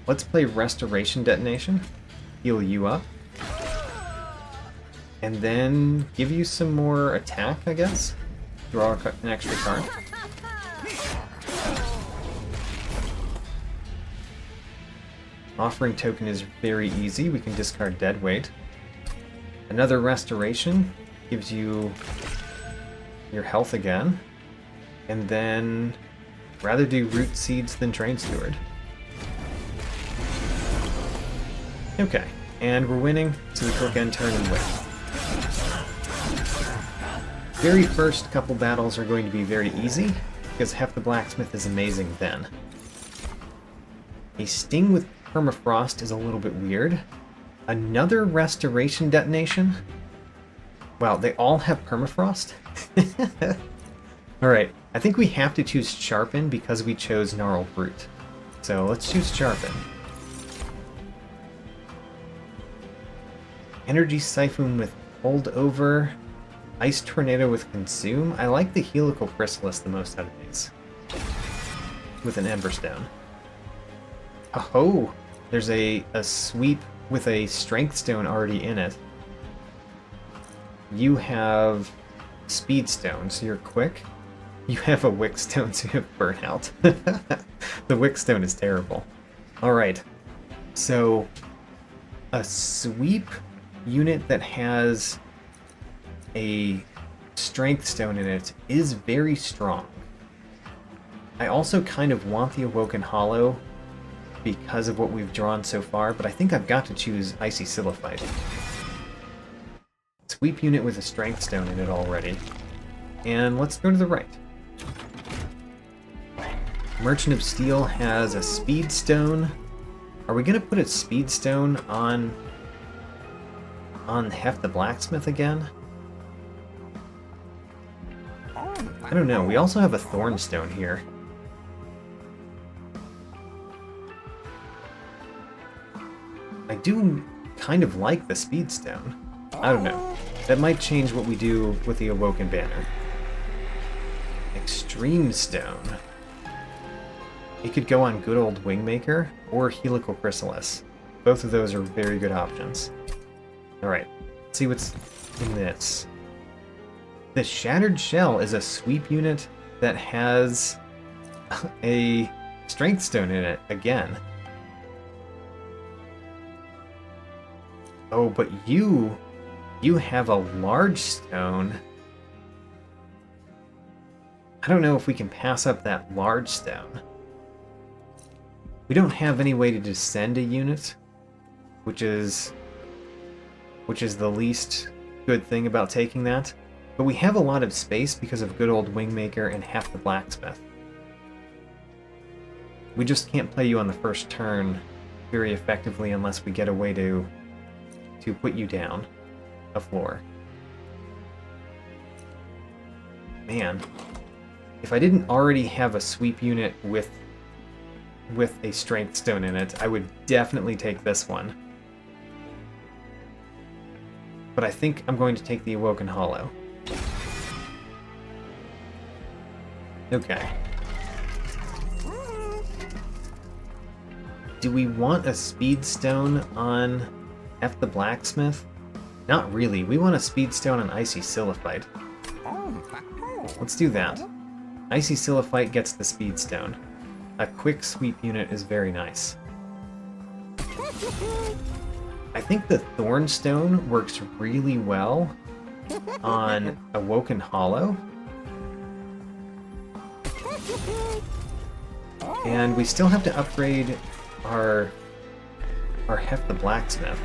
Let's play Restoration Detonation. Heal you up. And then give you some more attack, I guess. Draw an extra card. Offering token is very easy. We can discard Deadweight. Another Restoration gives you your health again. And then rather do Root Seeds than Train Steward. Okay, and we're winning, so we click end turn and win. Very first couple battles are going to be very easy, because Heph the Blacksmith is amazing then. A Sting with Permafrost is a little bit weird. Another Restoration Detonation? Wow, they all have Permafrost? Alright, I think we have to choose Sharpen because we chose Gnarled Root. So let's choose Sharpen. Energy Siphon with Hold Over. Ice Tornado with Consume. I like the Helical Chrysalis the most out of these. With an Emberstone. Oh, there's a sweep with a Strength Stone already in it. You have Speed Stone, so you're quick. You have a Wick Stone, so you have Burnout. The Wick Stone is terrible. Alright, so a sweep unit that has a Strength Stone in it is very strong. I also kind of want the Awoken Hollow because of what we've drawn so far, but I think I've got to choose Icy Silliphite. Sweep unit with a Strength Stone in it already. And let's go to the right. Merchant of Steel has a Speed Stone. Are we going to put a Speed Stone on Heph the Blacksmith again? I don't know. We also have a Thorn Stone here. I do kind of like the Speed Stone. I don't know. That might change what we do with the Awoken Banner. Extreme Stone. It could go on good old Wingmaker or Helical Chrysalis. Both of those are very good options. Alright, let's see what's in this. The Shattered Shell is a sweep unit that has a Strength Stone in it again. Oh, but you have a large stone. I don't know if we can pass up that large stone. We don't have any way to descend a unit, which is the least good thing about taking that. But we have a lot of space because of good old Wingmaker and Heph the Blacksmith. We just can't play you on the first turn very effectively unless we get a way to put you down a floor. Man, if I didn't already have a sweep unit with a Strength Stone in it, I would definitely take this one. But I think I'm going to take the Awoken Hollow. Okay. Do we want a speed stone on Heph the Blacksmith? Not really. We want a speed stone on Icy Sycophant. Let's do that. Icy Sycophant gets the speed stone. A quick sweep unit is very nice. I think the Thorn stone works really well on Awoken Hollow. And we still have to upgrade our Heph the Blacksmith,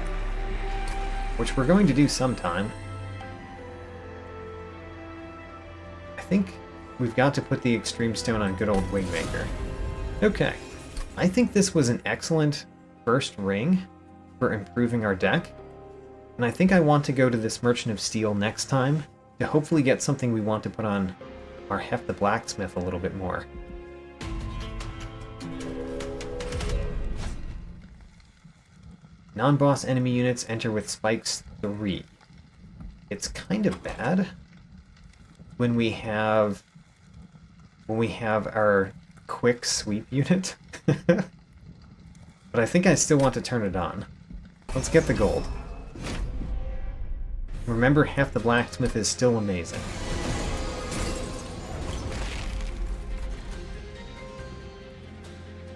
which we're going to do sometime. I think we've got to put the Extreme Stone on good old Wingmaker. Okay, I think this was an excellent first ring for improving our deck, and I think I want to go to this Merchant of Steel next time to hopefully get something we want to put on our Heph the Blacksmith a little bit more. Non-boss enemy units enter with spikes 3. It's kind of bad when we have our quick sweep unit. But I think I still want to turn it on. Let's get the gold. Remember, Heph the Blacksmith is still amazing.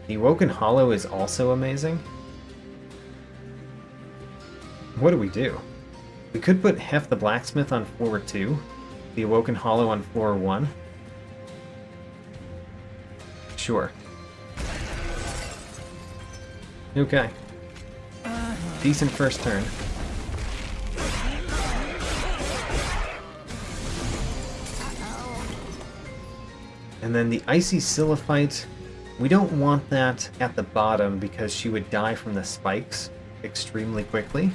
The Awoken Hollow is also amazing. What do we do? We could put Heph the Blacksmith on floor 2, the Awoken Hollow on floor 1. Sure. Okay. Decent first turn. And then the Icy Sycophant, we don't want that at the bottom because she would die from the spikes extremely quickly.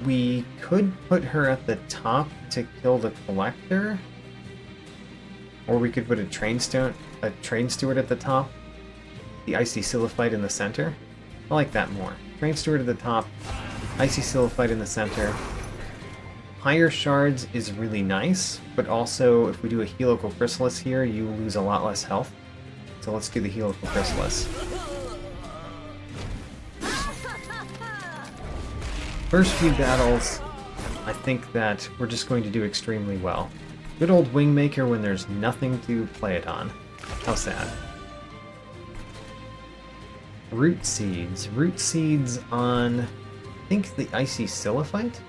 We could put her at the top to kill the Collector, or we could put a Train Steward at the top, the Icy Sycophant in the center. I like that more. Train Steward at the top, Icy Sycophant in the center. Higher Shards is really nice, but also if we do a Helical Chrysalis here, you lose a lot less health. So let's do the Helical Chrysalis. First few battles, I think that we're just going to do extremely well. Good old Wingmaker when there's nothing to play it on. How sad. Root Seeds. Root Seeds on, I think, the Icy Sycophant?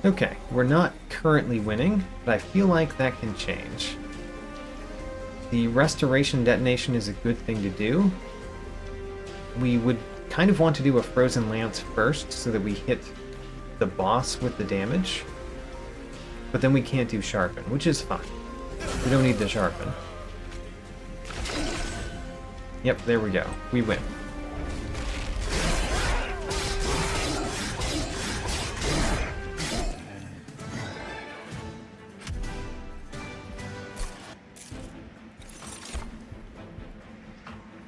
Okay, we're not currently winning, but I feel like that can change. The Restoration Detonation is a good thing to do. We would kind of want to do a Frozen Lance first so that we hit the boss with the damage. But then we can't do Sharpen, which is fine. We don't need to Sharpen. Yep, there we go. We win.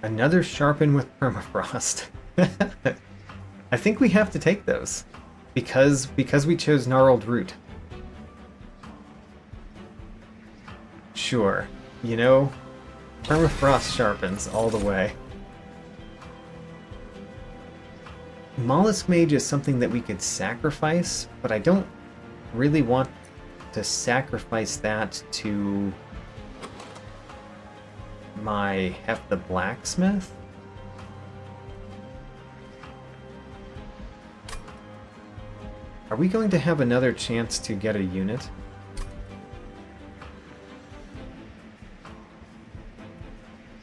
Another Sharpen with Permafrost. I think we have to take those. Because we chose Gnarled Root. Sure. You know, Permafrost sharpens all the way. Mollusk Mage is something that we could sacrifice, but I don't really want to sacrifice that to my Heph the Blacksmith. Are we going to have another chance to get a unit?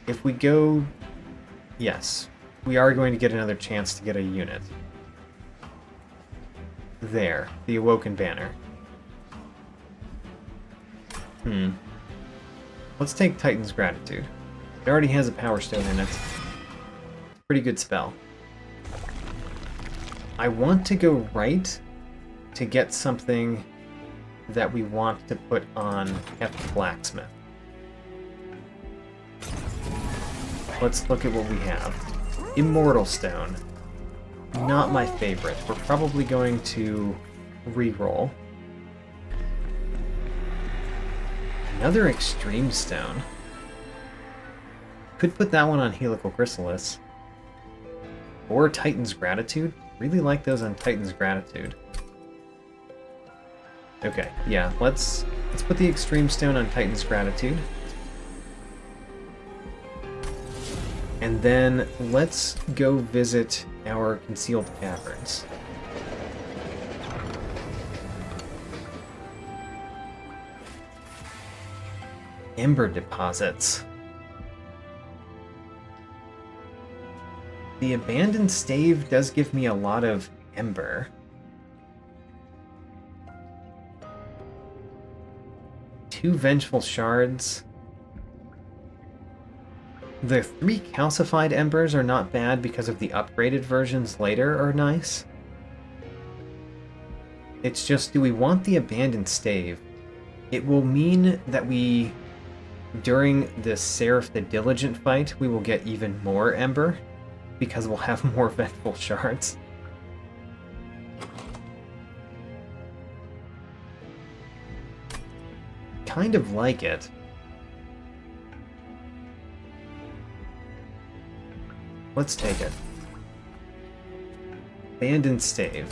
If we go... Yes, we are going to get another chance to get a unit. There, the Awoken Banner. Let's take Titan's Gratitude. It already has a Power Stone in it. Pretty good spell. I want to go right to get something that we want to put on Heph the Blacksmith. Let's look at what we have. Immortal Stone. Not my favorite. We're probably going to re-roll. Another Extreme Stone. Could put that one on Helical Chrysalis. Or Titan's Gratitude. Really like those on Titan's Gratitude. Okay, yeah, let's put the Extreme Stone on Titan's Gratitude. And then let's go visit our Concealed Caverns. Ember deposits. The Abandoned Stave does give me a lot of ember. Two Vengeful Shards. The 3 calcified embers are not bad because of the upgraded versions later are nice. It's just, do we want the Abandoned Stave? It will mean that we, during this Seraph the Diligent fight, we will get even more ember, because we'll have more Vengeful Shards. Kind of like it. Let's take it. Abandoned Stave.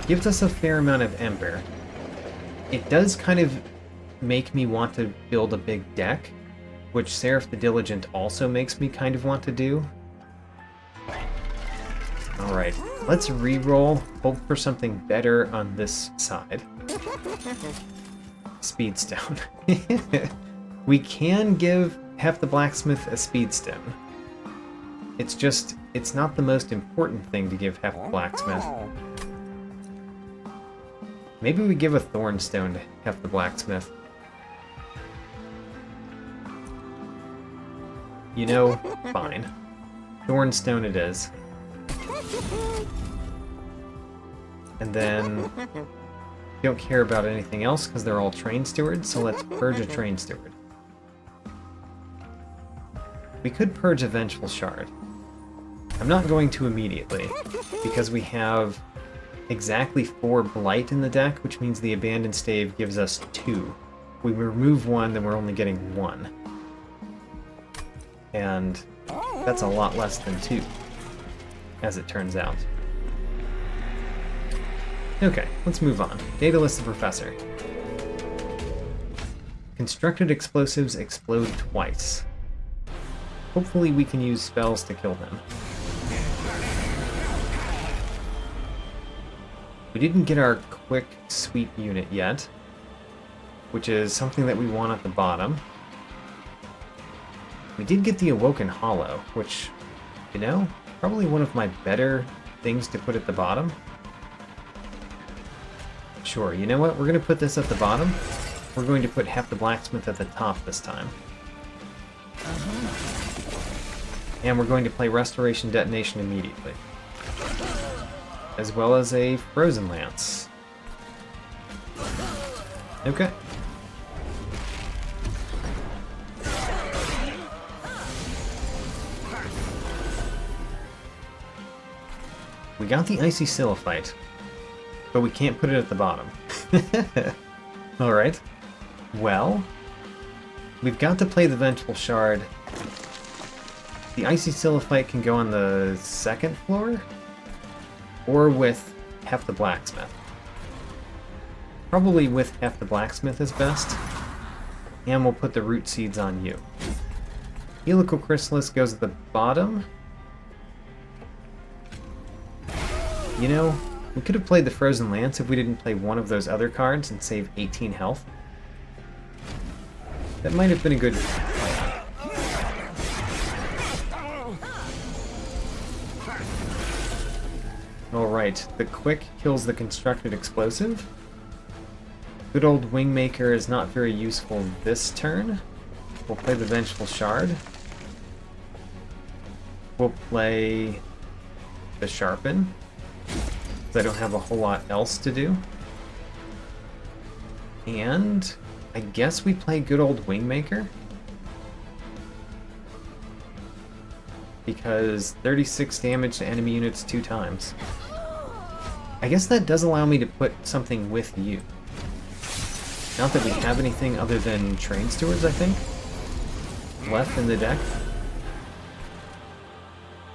Gives us a fair amount of ember. It does kind of make me want to build a big deck, which Seraph the Diligent also makes me kind of want to do. Alright, let's re-roll, hope for something better on this side. Speedstone. We can give Heph the Blacksmith a Speedstone. It's just, it's not the most important thing to give Heph the Blacksmith. Maybe we give a Thornstone to Heph the Blacksmith. You know, fine. Thornstone it is. And then don't care about anything else because they're all Train Stewards, so let's purge a Train Steward. We could purge a Vengeful Shard. I'm not going to immediately, because we have exactly 4 Blight in the deck, which means the Abandoned Stave gives us 2. If we remove 1, then we're only getting 1. And that's a lot less than 2, as it turns out. Okay, let's move on. Daedalus the Professor. Constructed explosives explode twice. Hopefully we can use spells to kill them. We didn't get our quick sweep unit yet, which is something that we want at the bottom. We did get the Awoken Hollow, which, you know, probably one of my better things to put at the bottom. Sure, you know what? We're going to put this at the bottom. We're going to put Heph the Blacksmith at the top this time. And we're going to play Restoration Detonation immediately. As well as a Frozen Lance. Okay. We got the Icy Sycophant, but we can't put it at the bottom. Alright. Well, we've got to play the Vengeful Shard. The Icy Sycophant can go on the 2nd floor, or with Heph the Blacksmith. Probably with Heph the Blacksmith is best. And we'll put the Root Seeds on you. Helical Chrysalis goes at the bottom. You know, we could have played the Frozen Lance if we didn't play one of those other cards and save 18 health. That might have been a good plan. Alright, the Quick kills the Constructed Explosive. Good old Wingmaker is not very useful this turn. We'll play the Vengeful Shard. We'll play the Sharpen, because I don't have a whole lot else to do. And I guess we play good old Wingmaker, because 36 damage to enemy units 2 times. I guess that does allow me to put something with you. Not that we have anything other than Train Stewards, I think, left in the deck.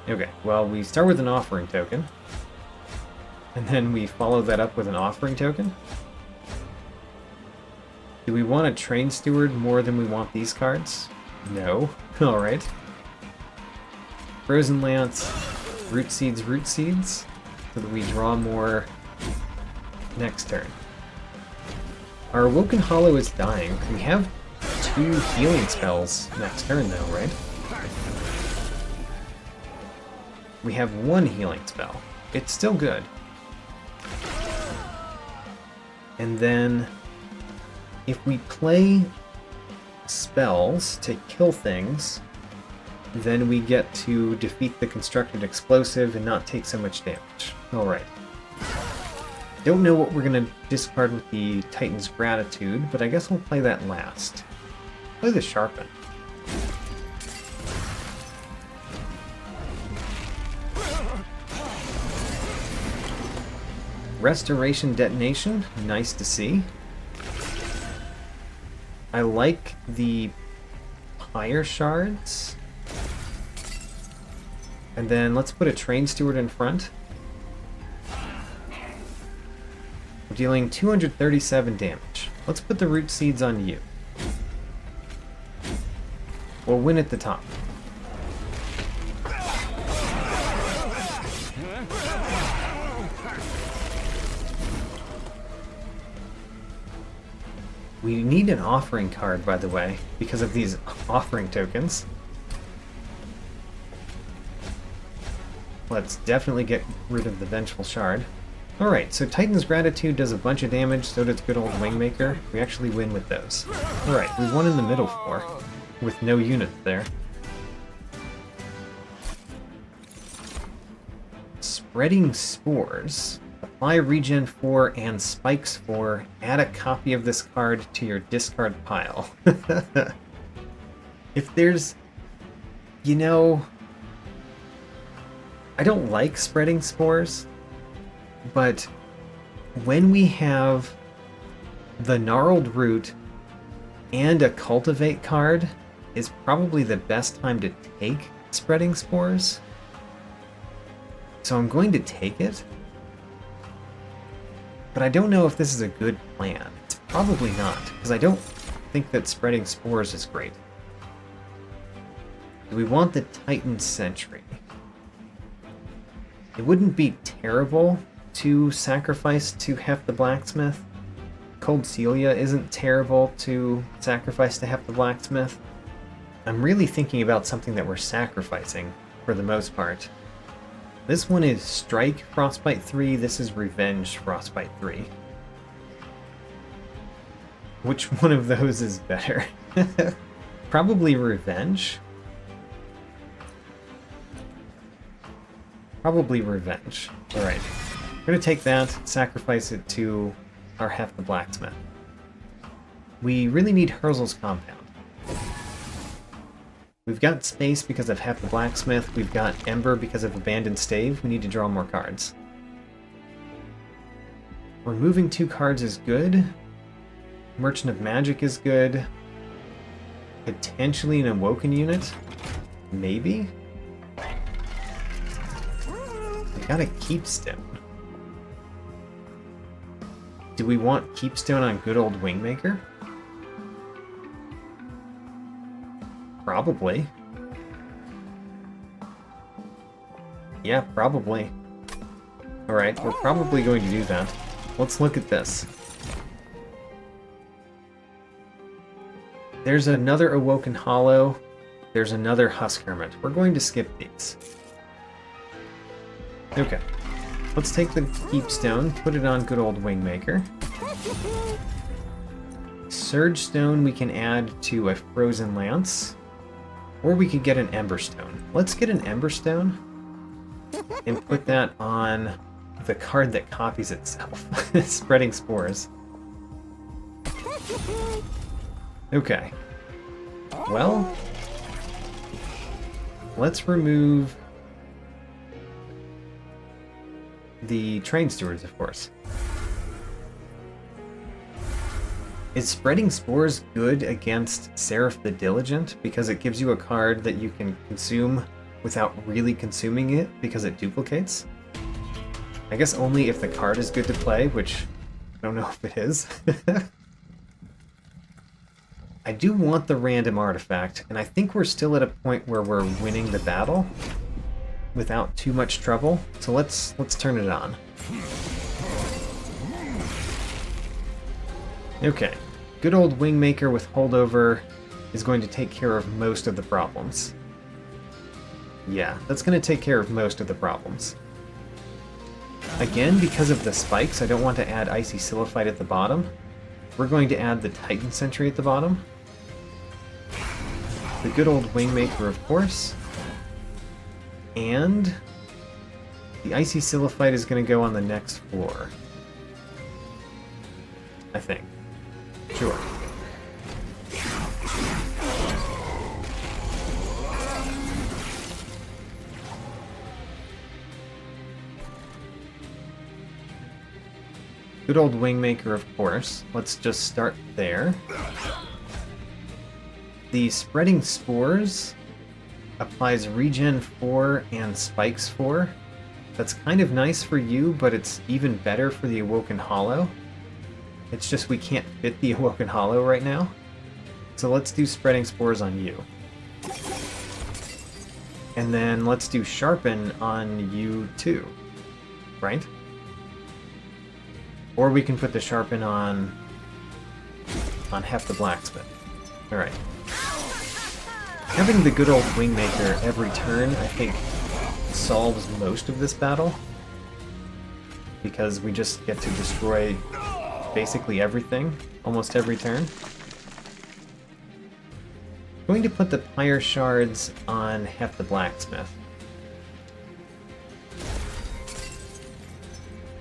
Okay, well, we start with an offering token. And then we follow that up with an offering token. Do we want a Train Steward more than we want these cards? No. Alright. Frozen Lance, Root Seeds, so that we draw more next turn. Our Awoken Hollow is dying. We have 2 healing spells next turn though, right? We have 1 healing spell. It's still good. And then if we play spells to kill things, then we get to defeat the constructed explosive and not take so much damage. Alright. Don't know what we're going to discard with the Titan's Gratitude, but I guess we'll play that last. Play the Sharpen. Restoration Detonation, nice to see. I like the Pyre Shards. And then let's put a Train Steward in front. We're dealing 237 damage. Let's put the Root Seeds on you. We'll win at the top. We need an offering card, by the way, because of these offering tokens. Let's definitely get rid of the Vengeful Shard. Alright, so Titan's Gratitude does a bunch of damage, so does good old Wingmaker. We actually win with those. Alright, we won in the middle floor, with no units there. Spreading Spores. Apply Regen 4 and Spikes 4. Add a copy of this card to your discard pile. If there's... You know... I don't like Spreading Spores, but when we have the Gnarled Root and a Cultivate card is probably the best time to take Spreading Spores. So I'm going to take it. But I don't know if this is a good plan. It's probably not, because I don't think that Spreading Spores is great. Do we want the Titan Sentry? It wouldn't be terrible to sacrifice to Heph the Blacksmith. Cold Celia isn't terrible to sacrifice to Heph the Blacksmith. I'm really thinking about something that we're sacrificing, for the most part. This one is Strike Frostbite 3, this is Revenge Frostbite 3. Which one of those is better? Probably Revenge. Probably Revenge. Alright. We're going to take that, sacrifice it to our Heph the Blacksmith. We really need Herzl's Compound. We've got space because of Heph the Blacksmith, we've got Ember because of Abandoned Stave, we need to draw more cards. Removing 2 cards is good. Merchant of Magic is good. Potentially an Awoken unit? Maybe? We got a Keepstone. Do we want Keepstone on good old Wingmaker? Probably. Yeah, probably. Alright, we're probably going to do that. Let's look at this. There's another Awoken Hollow. There's another Husk Hermit. We're going to skip these. Okay. Let's take the Keepstone, put it on good old Wingmaker. Surge Stone we can add to a Frozen Lance. Or we could get an Emberstone. Let's get an Emberstone and put that on the card that copies itself. Spreading Spores. Okay. Well, let's remove the Train Stewards, of course. Is Spreading Spores good against Seraph the Diligent because it gives you a card that you can consume without really consuming it because it duplicates? I guess only if the card is good to play, which I don't know if it is. I do want the random artifact, and I think we're still at a point where we're winning the battle without too much trouble, so let's turn it on. Okay, good old Wingmaker with Holdover is going to take care of most of the problems. Yeah, that's going to take care of most of the problems. Again, because of the spikes, I don't want to add Icy Silliphite at the bottom. We're going to add the Titan Sentry at the bottom. The good old Wingmaker, of course. And the Icy Silliphite is going to go on the next floor. I think. Sure. Good old Wingmaker, of course. Let's just start there. The Spreading Spores applies Regen 4 and Spikes 4. That's kind of nice for you, but it's even better for the Awoken Hollow. It's just we can't fit the Awoken Hollow right now. So let's do Spreading Spores on you. And then let's do Sharpen on you too. Right? Or we can put the Sharpen on Heph the Blacksmith. Alright. Having the good old Wingmaker every turn, I think, solves most of this battle. Because we just get to destroy basically everything, almost every turn. I'm going to put the Pyre Shards on Heph the Blacksmith.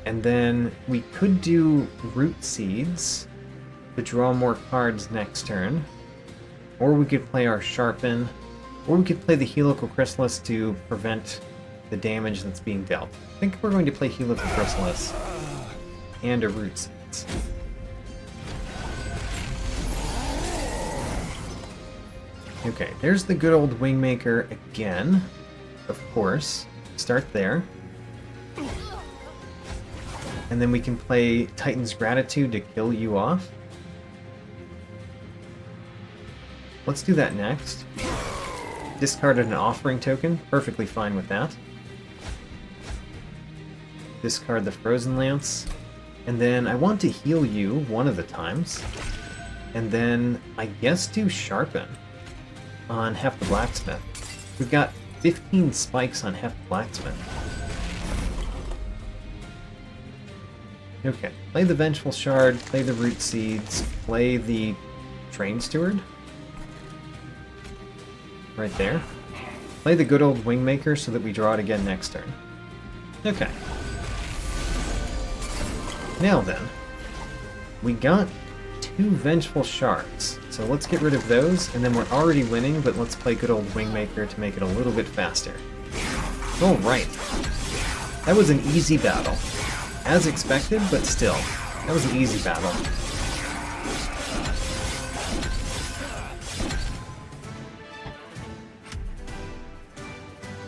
And then we could do Root Seeds to draw more cards next turn. Or we could play our Sharpen. Or we could play the Helical Chrysalis to prevent the damage that's being dealt. I think we're going to play Helical Chrysalis and a Root Seeds. Okay, there's the good old Wingmaker again. Of course. Start there. And then we can play Titan's Gratitude to kill you off. Let's do that next. Discarded an Offering Token. Perfectly fine with that. Discard the Frozen Lance. And then I want to heal you one of the times. And then I guess do Sharpen on Heph the Blacksmith. We've got 15 spikes on Heph the Blacksmith. Okay, play the Vengeful Shard, play the Root Seeds, play the Train Steward. Right there. Play the good old Wingmaker so that we draw it again next turn. Okay. Now then, we got 2 Vengeful Shards, so let's get rid of those, and then we're already winning, but let's play good old Wingmaker to make it a little bit faster. Alright. That was an easy battle. As expected, but still. That was an easy battle.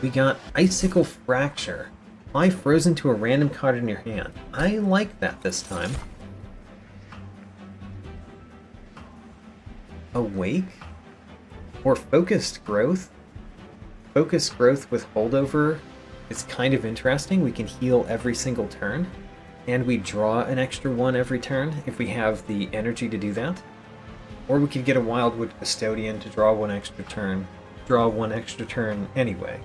We got Icicle Fracture. Apply Frozen to a random card in your hand. I like that this time. Awake? Or Focused Growth? Focused Growth with Holdover is kind of interesting. We can heal every single turn. And we draw an extra one every turn if we have the energy to do that. Or we could get a Wildwood Custodian to draw one extra turn. Draw one extra turn anyway.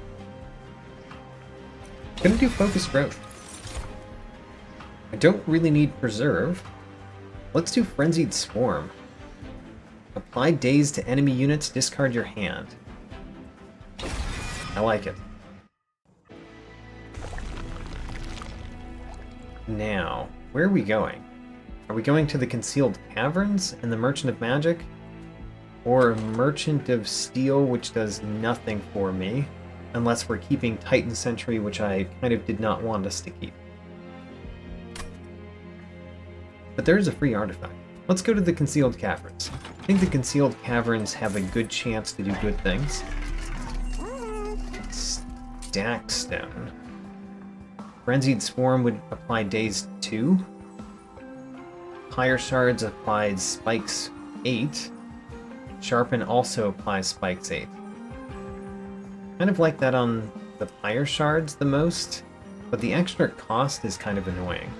Gonna do Focused Growth. I don't really need Preserve. Let's do Frenzied Swarm. Apply Daze to enemy units, discard your hand. I like it. Now, where are we going? Are we going to the Concealed Caverns and the Merchant of Magic? Or Merchant of Steel, which does nothing for me, unless we're keeping Titan Sentry, which I kind of did not want us to keep. But there is a free artifact. Let's go to the Concealed Caverns. I think the Concealed Caverns have a good chance to do good things. Stack Stone. Frenzied Swarm would apply Dazed 2. Pyre Shards applies Spikes 8. Sharpen also applies Spikes 8. Kind of like that on the Pyre Shards the most, but the extra cost is kind of annoying.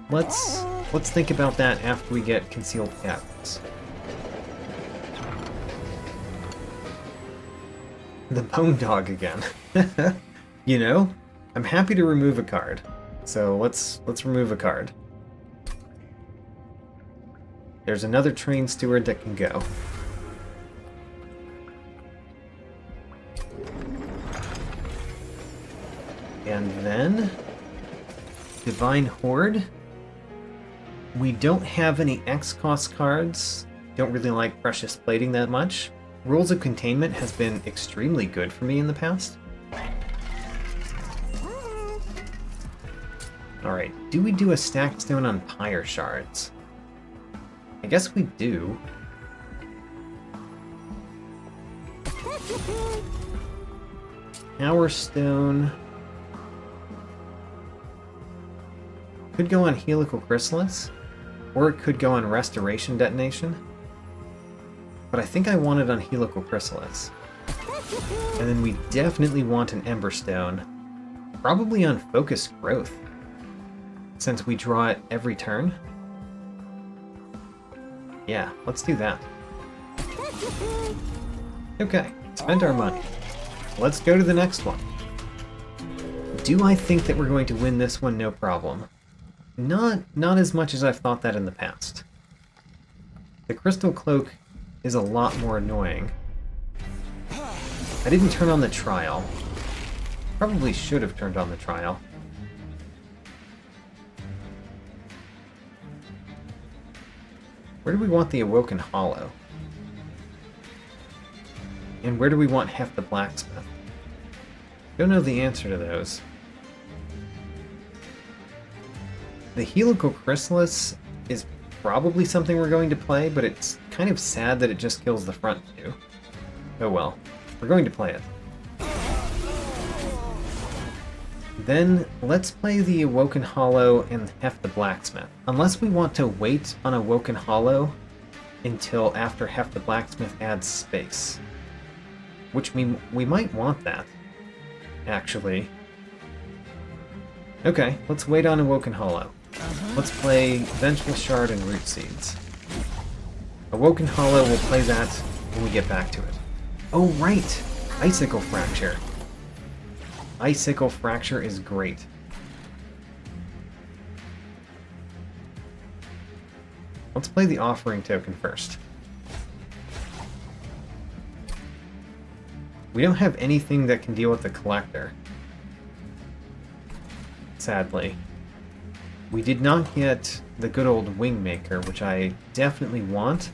Let's think about that after we get Concealed Caverns. The Bone Dog again. You know, I'm happy to remove a card. So let's remove a card. There's another Train Steward that can go. And then Divine Horde. We don't have any X-cost cards. Don't really like Precious Plating that much. Rules of Containment has been extremely good for me in the past. Alright, do we do a Stack Stone on Pyre Shards? I guess we do. Power Stone. Could go on Helical Chrysalis, or it could go on Restoration Detonation. But I think I want it on Helical Chrysalis. And then we definitely want an Emberstone. Probably on Focus Growth, since we draw it every turn. Yeah, let's do that. Okay, spend our money. Let's go to the next one. Do I think that we're going to win this one? No problem. Not as much as I've thought that in the past. The Crystal Cloak is a lot more annoying. I didn't turn on the trial. Probably should have turned on the trial. Where do we want the Awoken Hollow? And where do we want Heph the Blacksmith? Don't know the answer to those. The Helical Chrysalis is probably something we're going to play, but it's kind of sad that it just kills the front two. Oh well, we're going to play it. Then let's play the Awoken Hollow and Heph the Blacksmith. Unless we want to wait on Awoken Hollow until after Heph the Blacksmith adds space. Which we might want that, actually. Okay, let's wait on Awoken Hollow. Let's play Vengeful Shard and Root Seeds. Awoken Hollow, we'll play that when we get back to it. Oh right! Icicle Fracture. Icicle Fracture is great. Let's play the Offering Token first. We don't have anything that can deal with the Collector. Sadly. We did not get the good old Wingmaker, which I definitely want.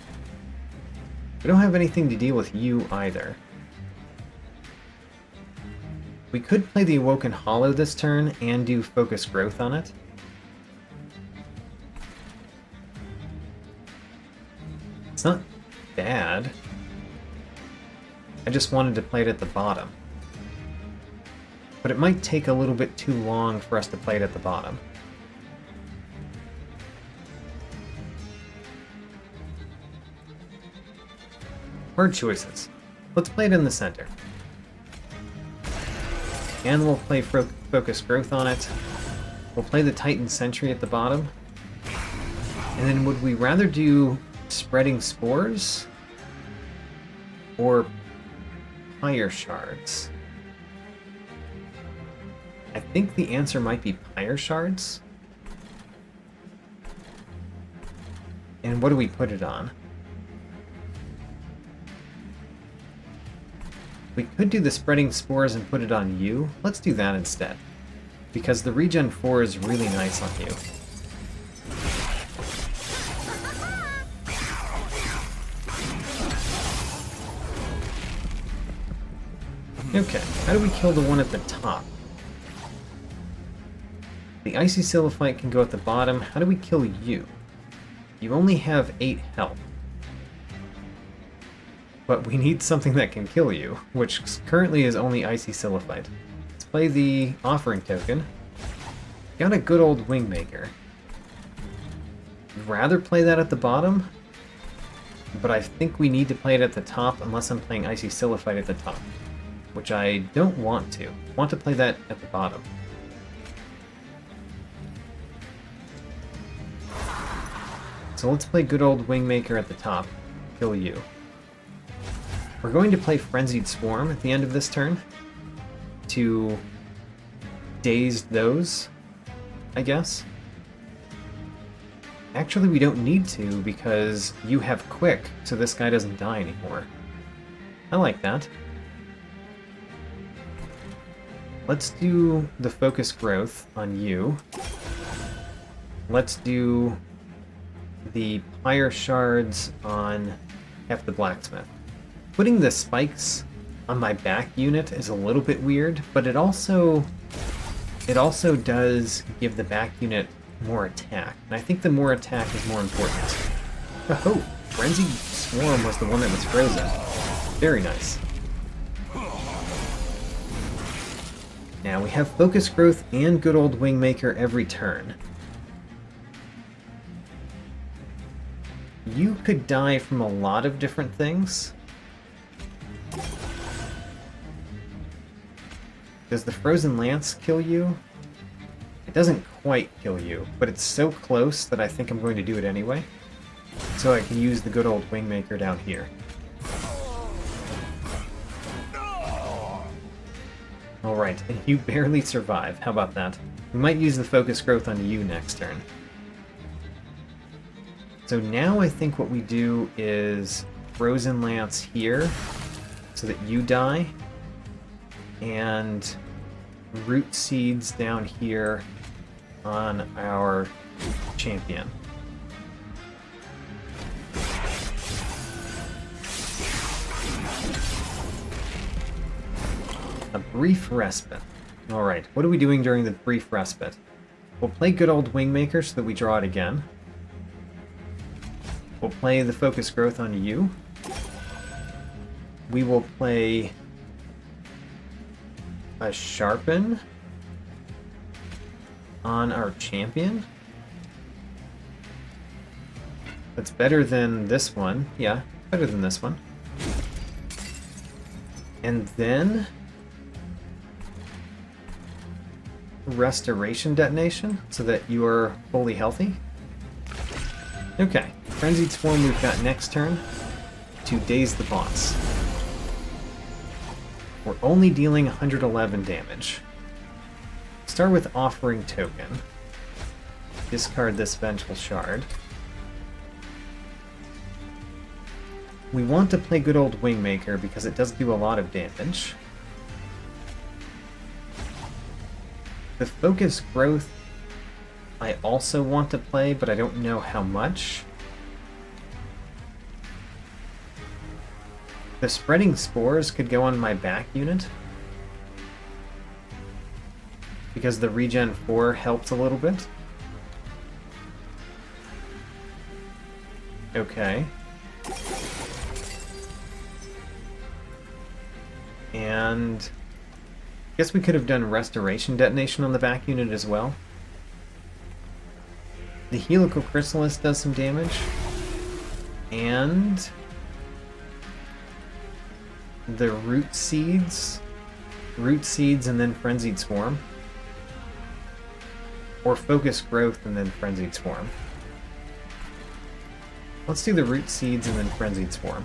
We don't have anything to deal with you either. We could play the Awoken Hollow this turn and do Focus Growth on it. It's not bad. I just wanted to play it at the bottom. But it might take a little bit too long for us to play it at the bottom. Hard choices. Let's play it in the center. And we'll play Focus Growth on it. We'll play the Titan Sentry at the bottom. And then would we rather do Spreading Spores or Pyre Shards? I think the answer might be Pyre Shards. And what do we put it on? We could do the Spreading Spores and put it on you. Let's do that instead. Because the Regen 4 is really nice on you. Okay, how do we kill the one at the top? The Icy Sycophant can go at the bottom. How do we kill you? You only have 8 health. But we need something that can kill you, which currently is only Icy Sycophant. Let's play the offering token. Got a good old Wingmaker. I'd rather play that at the bottom, but I think we need to play it at the top unless I'm playing Icy Sycophant at the top, which I don't want to. I want to play that at the bottom. So let's play good old Wingmaker at the top. Kill you. We're going to play Frenzied Swarm at the end of this turn to daze those, I guess. Actually, we don't need to because you have Quick, so this guy doesn't die anymore. I like that. Let's do the Focus Growth on you. Let's do the Pyre Shards on Heph the Blacksmith. Putting the spikes on my back unit is a little bit weird, but it also does give the back unit more attack. And I think the more attack is more important. Oh, Frenzied Swarm was the one that was frozen. Very nice. Now we have Focus Growth and good old Wingmaker every turn. You could die from a lot of different things. Does the Frozen Lance kill you? It doesn't quite kill you, but it's so close that I think I'm going to do it anyway. So I can use the good old Wingmaker down here. Alright, and you barely survive. How about that? We might use the Focus Growth on you next turn. So now I think what we do is Frozen Lance here, so that you die, and Root Seeds down here on our champion. A brief respite. Alright, what are we doing during the brief respite? We'll play good old Wingmaker so that we draw it again. We'll play the Focus Growth on you. We will play a Sharpen on our champion. That's better than this one. Yeah, better than this one. And then Restoration Detonation, so that you are fully healthy. Okay, Frenzied Swarm we've got next turn to daze the boss. We're only dealing 111 damage. Start with Offering Token. Discard this Vengeful Shard. We want to play good old Wingmaker because it does do a lot of damage. The Focus Growth I also want to play, but I don't know how much. The Spreading Spores could go on my back unit, because the Regen 4 helps a little bit. Okay. And I guess we could have done Restoration Detonation on the back unit as well. The Helical Chrysalis does some damage. And the Root Seeds. Root Seeds and then Frenzied Swarm. Or Focus Growth and then Frenzied Swarm. Let's do the Root Seeds and then Frenzied Swarm.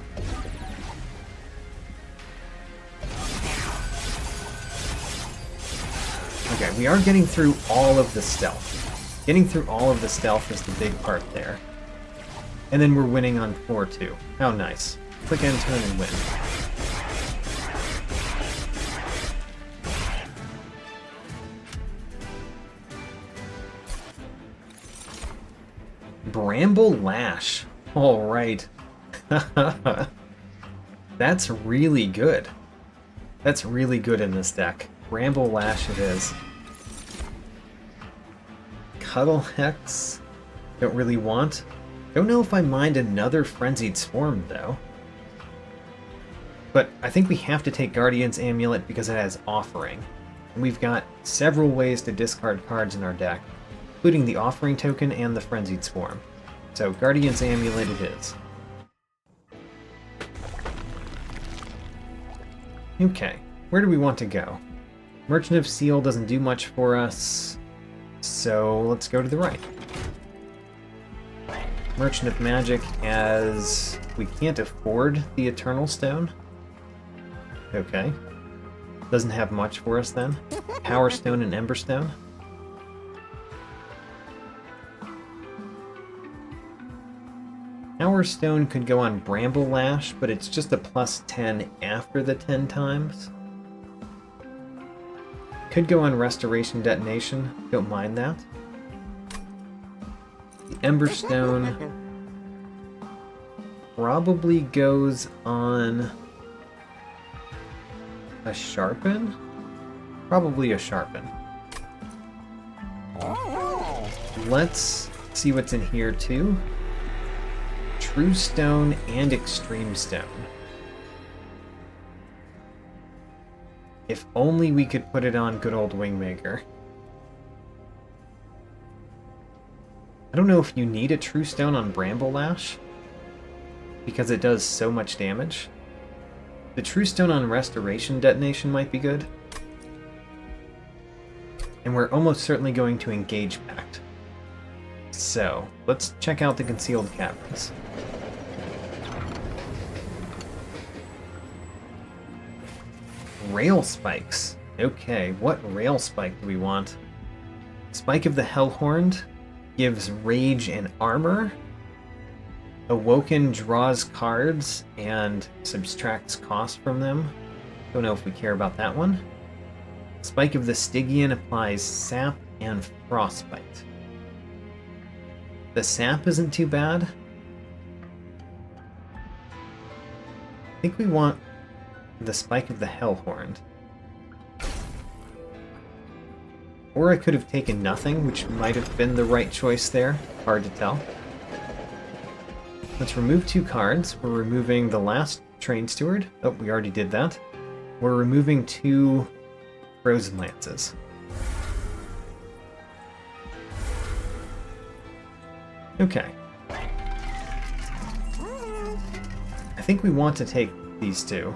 Okay, we are getting through all of the stealth. Getting through all of the stealth is the big part there. And then we're winning on floor 2. How nice. Click end turn and win. Bramble Lash. Alright. That's really good. That's really good in this deck. Bramble Lash it is. Cuddle Hex. Don't really want. Don't know if I mind another Frenzied Swarm, though. But I think we have to take Guardian's Amulet because it has Offering. And we've got several ways to discard cards in our deck, including the Offering token and the Frenzied Swarm. So Guardian's Amulet it is. Okay, where do we want to go? Merchant of Steel doesn't do much for us, so let's go to the right. Merchant of Magic, as we can't afford the Eternal Stone. Okay. Doesn't have much for us then. Power Stone and Ember Stone. Power Stone could go on Bramble Lash, but it's just a +10 after the 10 times. Could go on Restoration Detonation, don't mind that. The Ember Stone probably goes on a Sharpen? Probably a Sharpen. Let's see what's in here too. True Stone and Extreme Stone. If only we could put it on good old Wingmaker. I don't know if you need a True Stone on Bramble Lash, because it does so much damage. The True Stone on Restoration Detonation might be good. And we're almost certainly going to engage Pact. So, let's check out the Concealed Caverns. Rail Spikes. Okay, what Rail Spike do we want? Spike of the Hellhorned gives Rage and Armor. Awoken draws cards and subtracts cost from them. Don't know if we care about that one. Spike of the Stygian applies Sap and Frostbite. The Sap isn't too bad. I think we want the Spike of the Hellhorned. Or I could have taken nothing, which might have been the right choice there. Hard to tell. Let's remove 2 cards. We're removing the last Train Steward. Oh, we already did that. We're removing 2 Frozen Lances. Okay. I think we want to take these 2.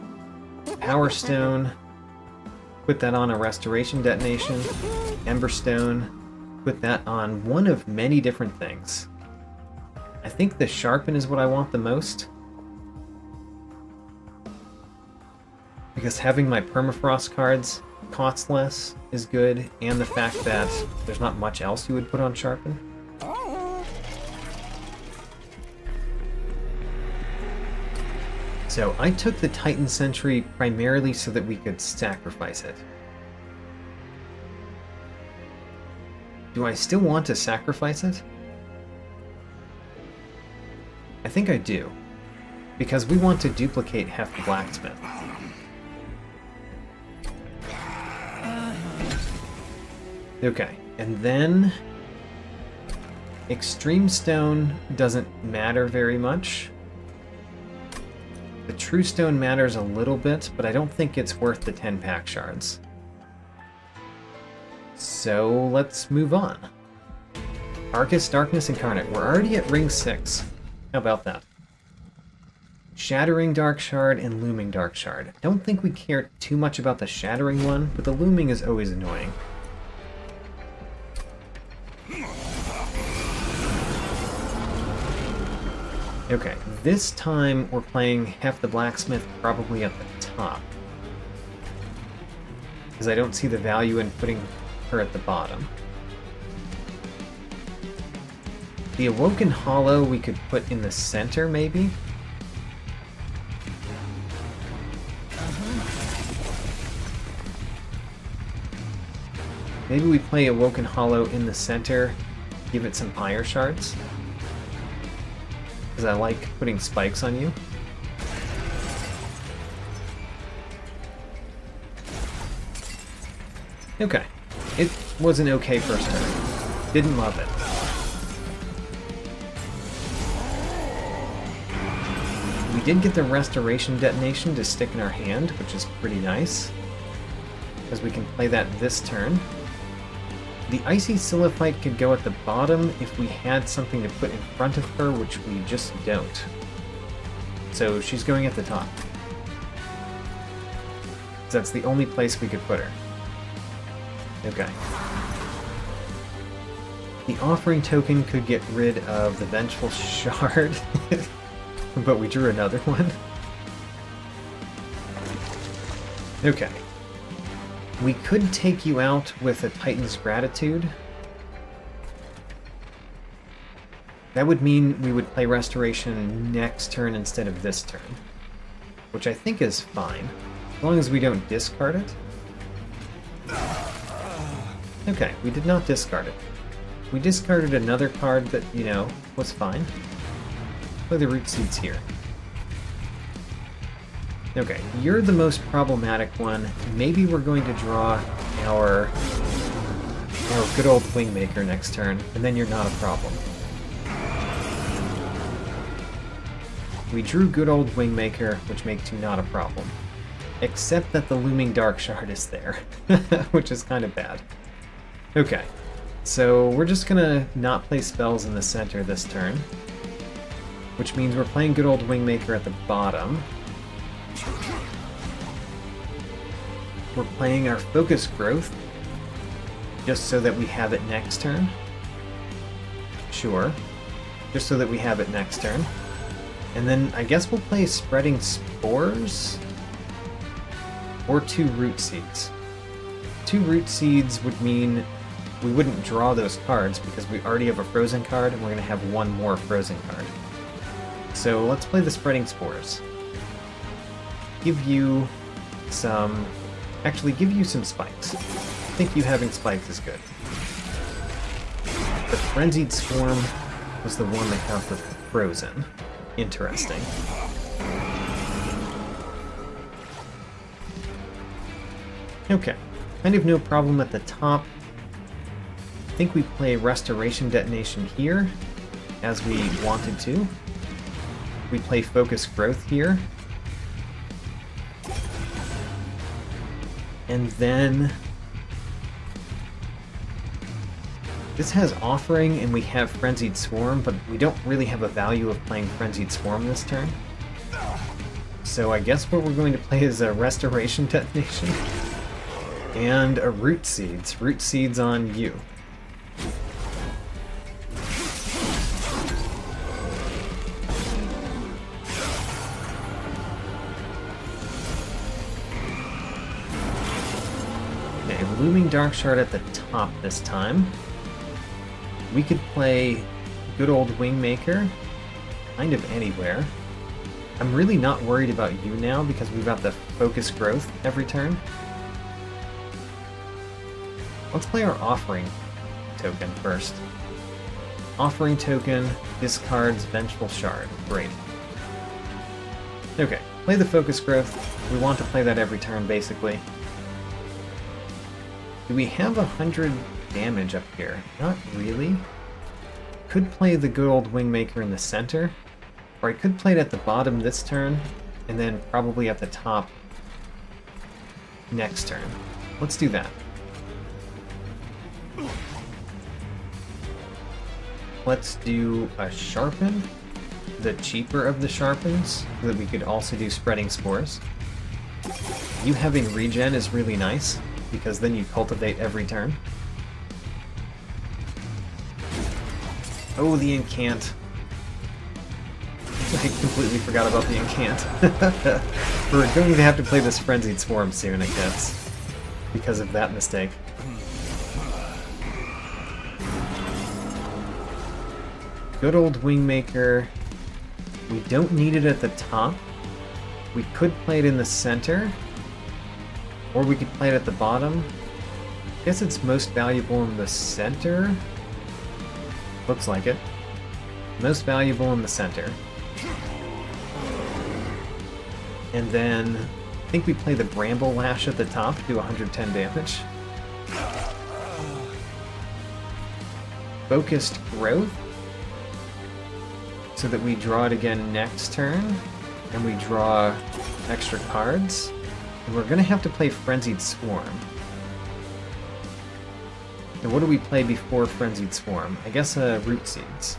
Power Stone, put that on a Restoration Detonation. Ember Stone, put that on one of many different things. I think the Sharpen is what I want the most. Because having my Permafrost cards cost less is good, and the fact that there's not much else you would put on Sharpen. So I took the Titan Sentry primarily so that we could sacrifice it. Do I still want to sacrifice it? I think I do, because we want to duplicate Heph the Blacksmith. Okay, and then Extreme Stone doesn't matter very much. The True Stone matters a little bit, but I don't think it's worth the 10 pack shards. So let's move on. Archus, Darkness Incarnate. We're already at ring 6. How about that? Shattering Dark Shard and Looming Dark Shard. I don't think we care too much about the Shattering one, but the Looming is always annoying. Okay, this time we're playing Heph the Blacksmith probably at the top. Because I don't see the value in putting her at the bottom. The Awoken Hollow we could put in the center, maybe? Maybe we play Awoken Hollow in the center, give it some Ire Shards. Because I like putting spikes on you. Okay. It was an okay first turn. Didn't love it. We did get the Restoration Detonation to stick in our hand, which is pretty nice, because we can play that this turn. The Icy Sycophant could go at the bottom if we had something to put in front of her, which we just don't. So she's going at the top. That's the only place we could put her. Okay. The Offering Token could get rid of the Vengeful Shard, but we drew another one. Okay. We could take you out with a Titan's Gratitude. That would mean we would play Restoration next turn instead of this turn, which I think is fine, as long as we don't discard it. Okay, we did not discard it. We discarded another card that, you know, was fine. Play the Root Seeds here. Okay, you're the most problematic one. Maybe we're going to draw our good old Wingmaker next turn, and then you're not a problem. We drew good old Wingmaker, which makes you not a problem. Except that the Looming Dark Shard is there, which is kind of bad. Okay, so we're just gonna not play spells in the center this turn, which means we're playing good old Wingmaker at the bottom. We're playing our Focus Growth, just so that we have it next turn. Sure, just so that we have it next turn. And then I guess we'll play Spreading Spores, or 2 Root Seeds. 2 Root Seeds would mean we wouldn't draw those cards because we already have a Frozen card and we're going to have one more Frozen card. So let's play the Spreading Spores. Give you some... Actually, give you some spikes. I think you having spikes is good. The Frenzied Swarm was the one that got the Frozen. Interesting. Okay, kind of no problem at the top. I think we play Restoration Detonation here, as we wanted to. We play Focus Growth here. And then... this has Offering, and we have Frenzied Swarm, but we don't really have a value of playing Frenzied Swarm this turn. So I guess what we're going to play is a Restoration Detonation. And a Root Seeds. Root Seeds on you. Okay, Looming Dark Shard at the top this time. We could play good old Wingmaker, kind of anywhere. I'm really not worried about you now because we've got the Focus Growth every turn. Let's play our Offering Token first. Offering Token discards Vengeful Shard. Great. Okay, play the Focus Growth. We want to play that every turn, basically. Do we have 100 damage up here? Not really. Could play the good old Wingmaker in the center, or I could play it at the bottom this turn, and then probably at the top next turn. Let's do that. Let's do a Sharpen, the cheaper of the Sharpens, so that we could also do Spreading Spores. You having regen is really nice, because then you cultivate every turn. Oh, the Incant. I completely forgot about the Incant. We're going to have to play this Frenzied Swarm soon, I guess, because of that mistake. Good old Wingmaker. We don't need it at the top. We could play it in the center, or we could play it at the bottom. I guess it's most valuable in the center. Looks like it. Most valuable in the center. And then I think we play the Bramble Lash at the top to do 110 damage. Focused Growth, so that we draw it again next turn, and we draw extra cards. And we're going to have to play Frenzied Swarm. And what do we play before Frenzied Swarm? I guess Root Seeds.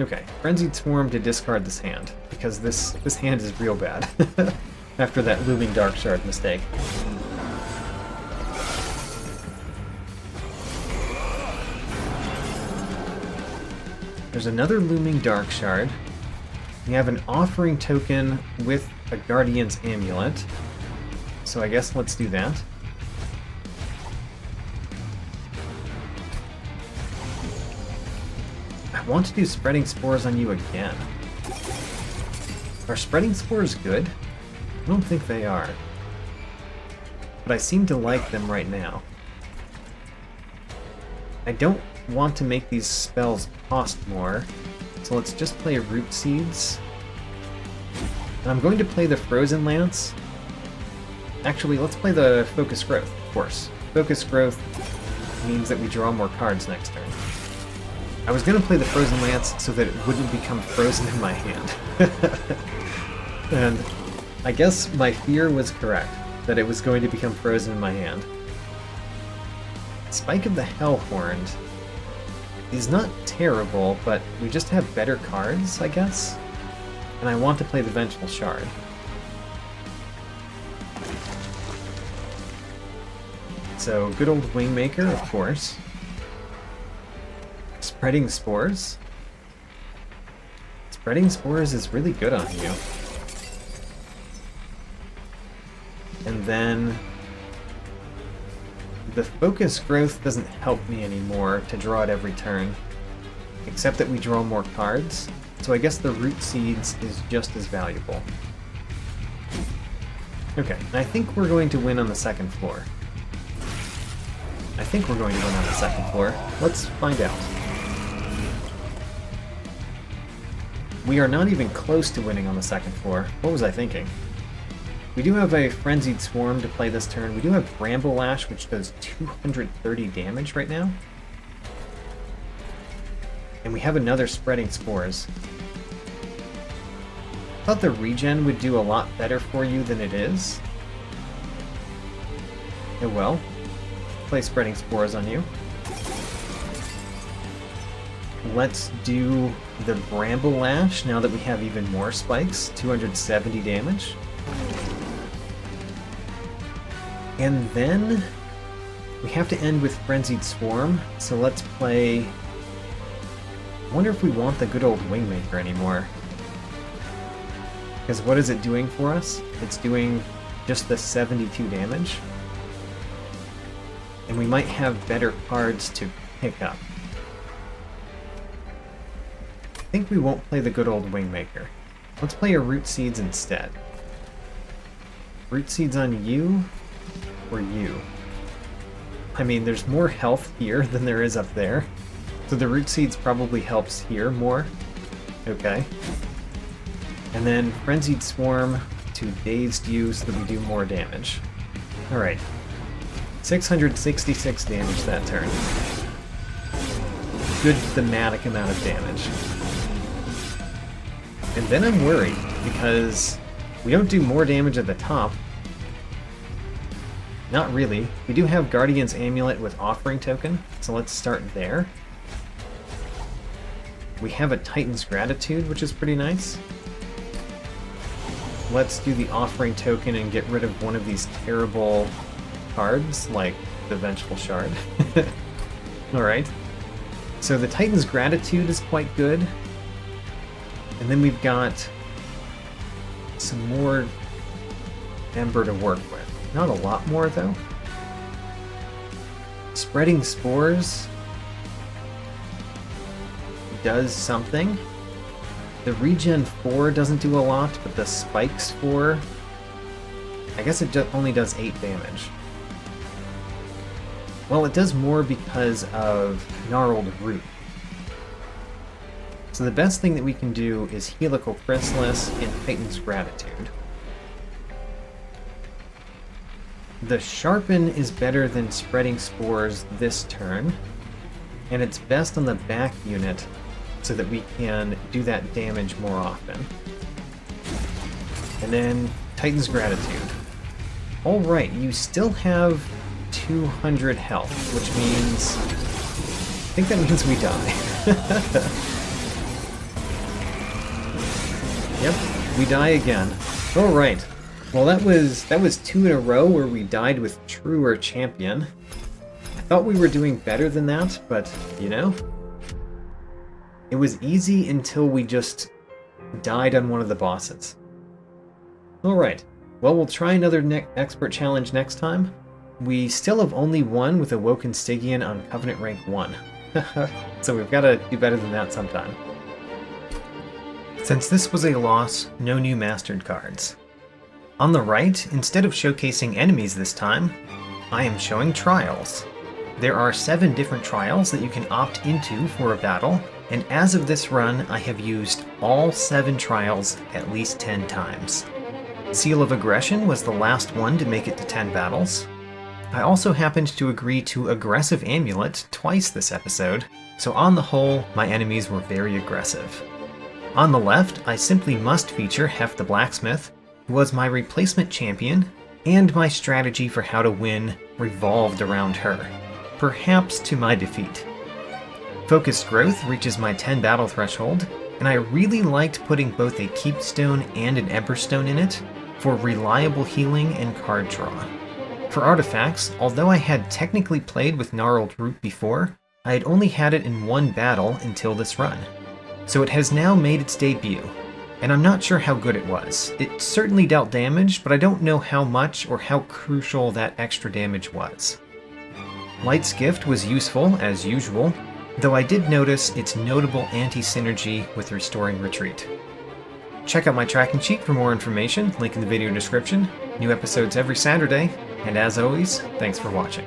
Okay, Frenzied Swarm to discard this hand, because this hand is real bad after that Looming Dark Shard mistake. There's another Looming Dark Shard. We have an Offering Token with a Guardian's Amulet, so I guess let's do that. I want to do Spreading Spores on you again. Are Spreading Spores good? I don't think they are. But I seem to like them right now. I don't want to make these spells cost more, so let's just play Root Seeds. And I'm going to play the Frozen Lance. Actually, let's play the Focus Growth, of course. Focus Growth means that we draw more cards next turn. I was going to play the Frozen Lance so that it wouldn't become frozen in my hand. And I guess my fear was correct, that it was going to become frozen in my hand. Spike of the Hellhorned is not terrible, but we just have better cards, I guess? And I want to play the Vengeful Shard. So, good old Wingmaker, of course. Spreading Spores. Spreading Spores is really good on you. And then the Focus Growth doesn't help me anymore to draw it every turn, except that we draw more cards, so I guess the Root Seeds is just as valuable. Okay, I think we're going to win on the second floor. Let's find out. We are not even close to winning on the second floor. What was I thinking? We do have a Frenzied Swarm to play this turn. We do have Bramble Lash, which does 230 damage right now. And we have another Spreading Spores. I thought the regen would do a lot better for you than it is. Oh well. Play Spreading Spores on you. Let's do the Bramble Lash now that we have even more spikes. 270 damage. And then we have to end with Frenzied Swarm, so let's play... I wonder if we want the good old Wingmaker anymore. Because what is it doing for us? It's doing just the 72 damage. And we might have better cards to pick up. I think we won't play the good old Wingmaker. Let's play a Root Seeds instead. Root Seeds on you, or you? I mean, there's more health here than there is up there. So the Root Seeds probably helps here more. Okay. And then Frenzied Swarm to Dazed you so that we do more damage. Alright. 666 damage that turn. Good thematic amount of damage. And then I'm worried, because we don't do more damage at the top. Not really. We do have Guardian's Amulet with Offering Token, so let's start there. We have a Titan's Gratitude, which is pretty nice. Let's do the Offering Token and get rid of one of these terrible cards, like the Vengeful Shard. Alright. So the Titan's Gratitude is quite good. And then we've got some more Ember to work with. Not a lot more, though. Spreading Spores does something. The Regen 4 doesn't do a lot, but the Spikes 4... I guess it only does 8 damage. Well, it does more because of Gnarled Root. So the best thing that we can do is Helical Chrysalis and Titan's Gratitude. The Sharpen is better than spreading spores this turn, and it's best on the back unit so that we can do that damage more often. And then Titan's Gratitude. Alright, you still have 200 health, which means... I think that means we die. Yep, we die again. Alright. Well, that was 2 in a row where we died with Truer Champion. I thought we were doing better than that, but, you know, it was easy until we just died on one of the bosses. Alright, well, we'll try another expert challenge next time. We still have only one with a Woken Stygian on Covenant rank 1. So we've got to do better than that sometime. Since this was a loss, no new mastered cards. On the right, instead of showcasing enemies this time, I am showing trials. There are 7 different trials that you can opt into for a battle, and as of this run, I have used all 7 trials at least 10 times. Seal of Aggression was the last one to make it to 10 battles. I also happened to agree to Aggressive Amulet twice this episode, so on the whole, my enemies were very aggressive. On the left, I simply must feature Heph the Blacksmith, who was my replacement champion, and my strategy for how to win revolved around her, perhaps to my defeat. Focused Growth reaches my 10 battle threshold, and I really liked putting both a Keepstone and an Emberstone in it for reliable healing and card draw. For artifacts, although I had technically played with Gnarled Root before, I had only had it in one battle until this run. So it has now made its debut, and I'm not sure how good it was. It certainly dealt damage, but I don't know how much or how crucial that extra damage was. Light's Gift was useful, as usual, though I did notice its notable anti-synergy with Restoring Retreat. Check out my tracking sheet for more information, link in the video description. New episodes every Saturday, and as always, thanks for watching.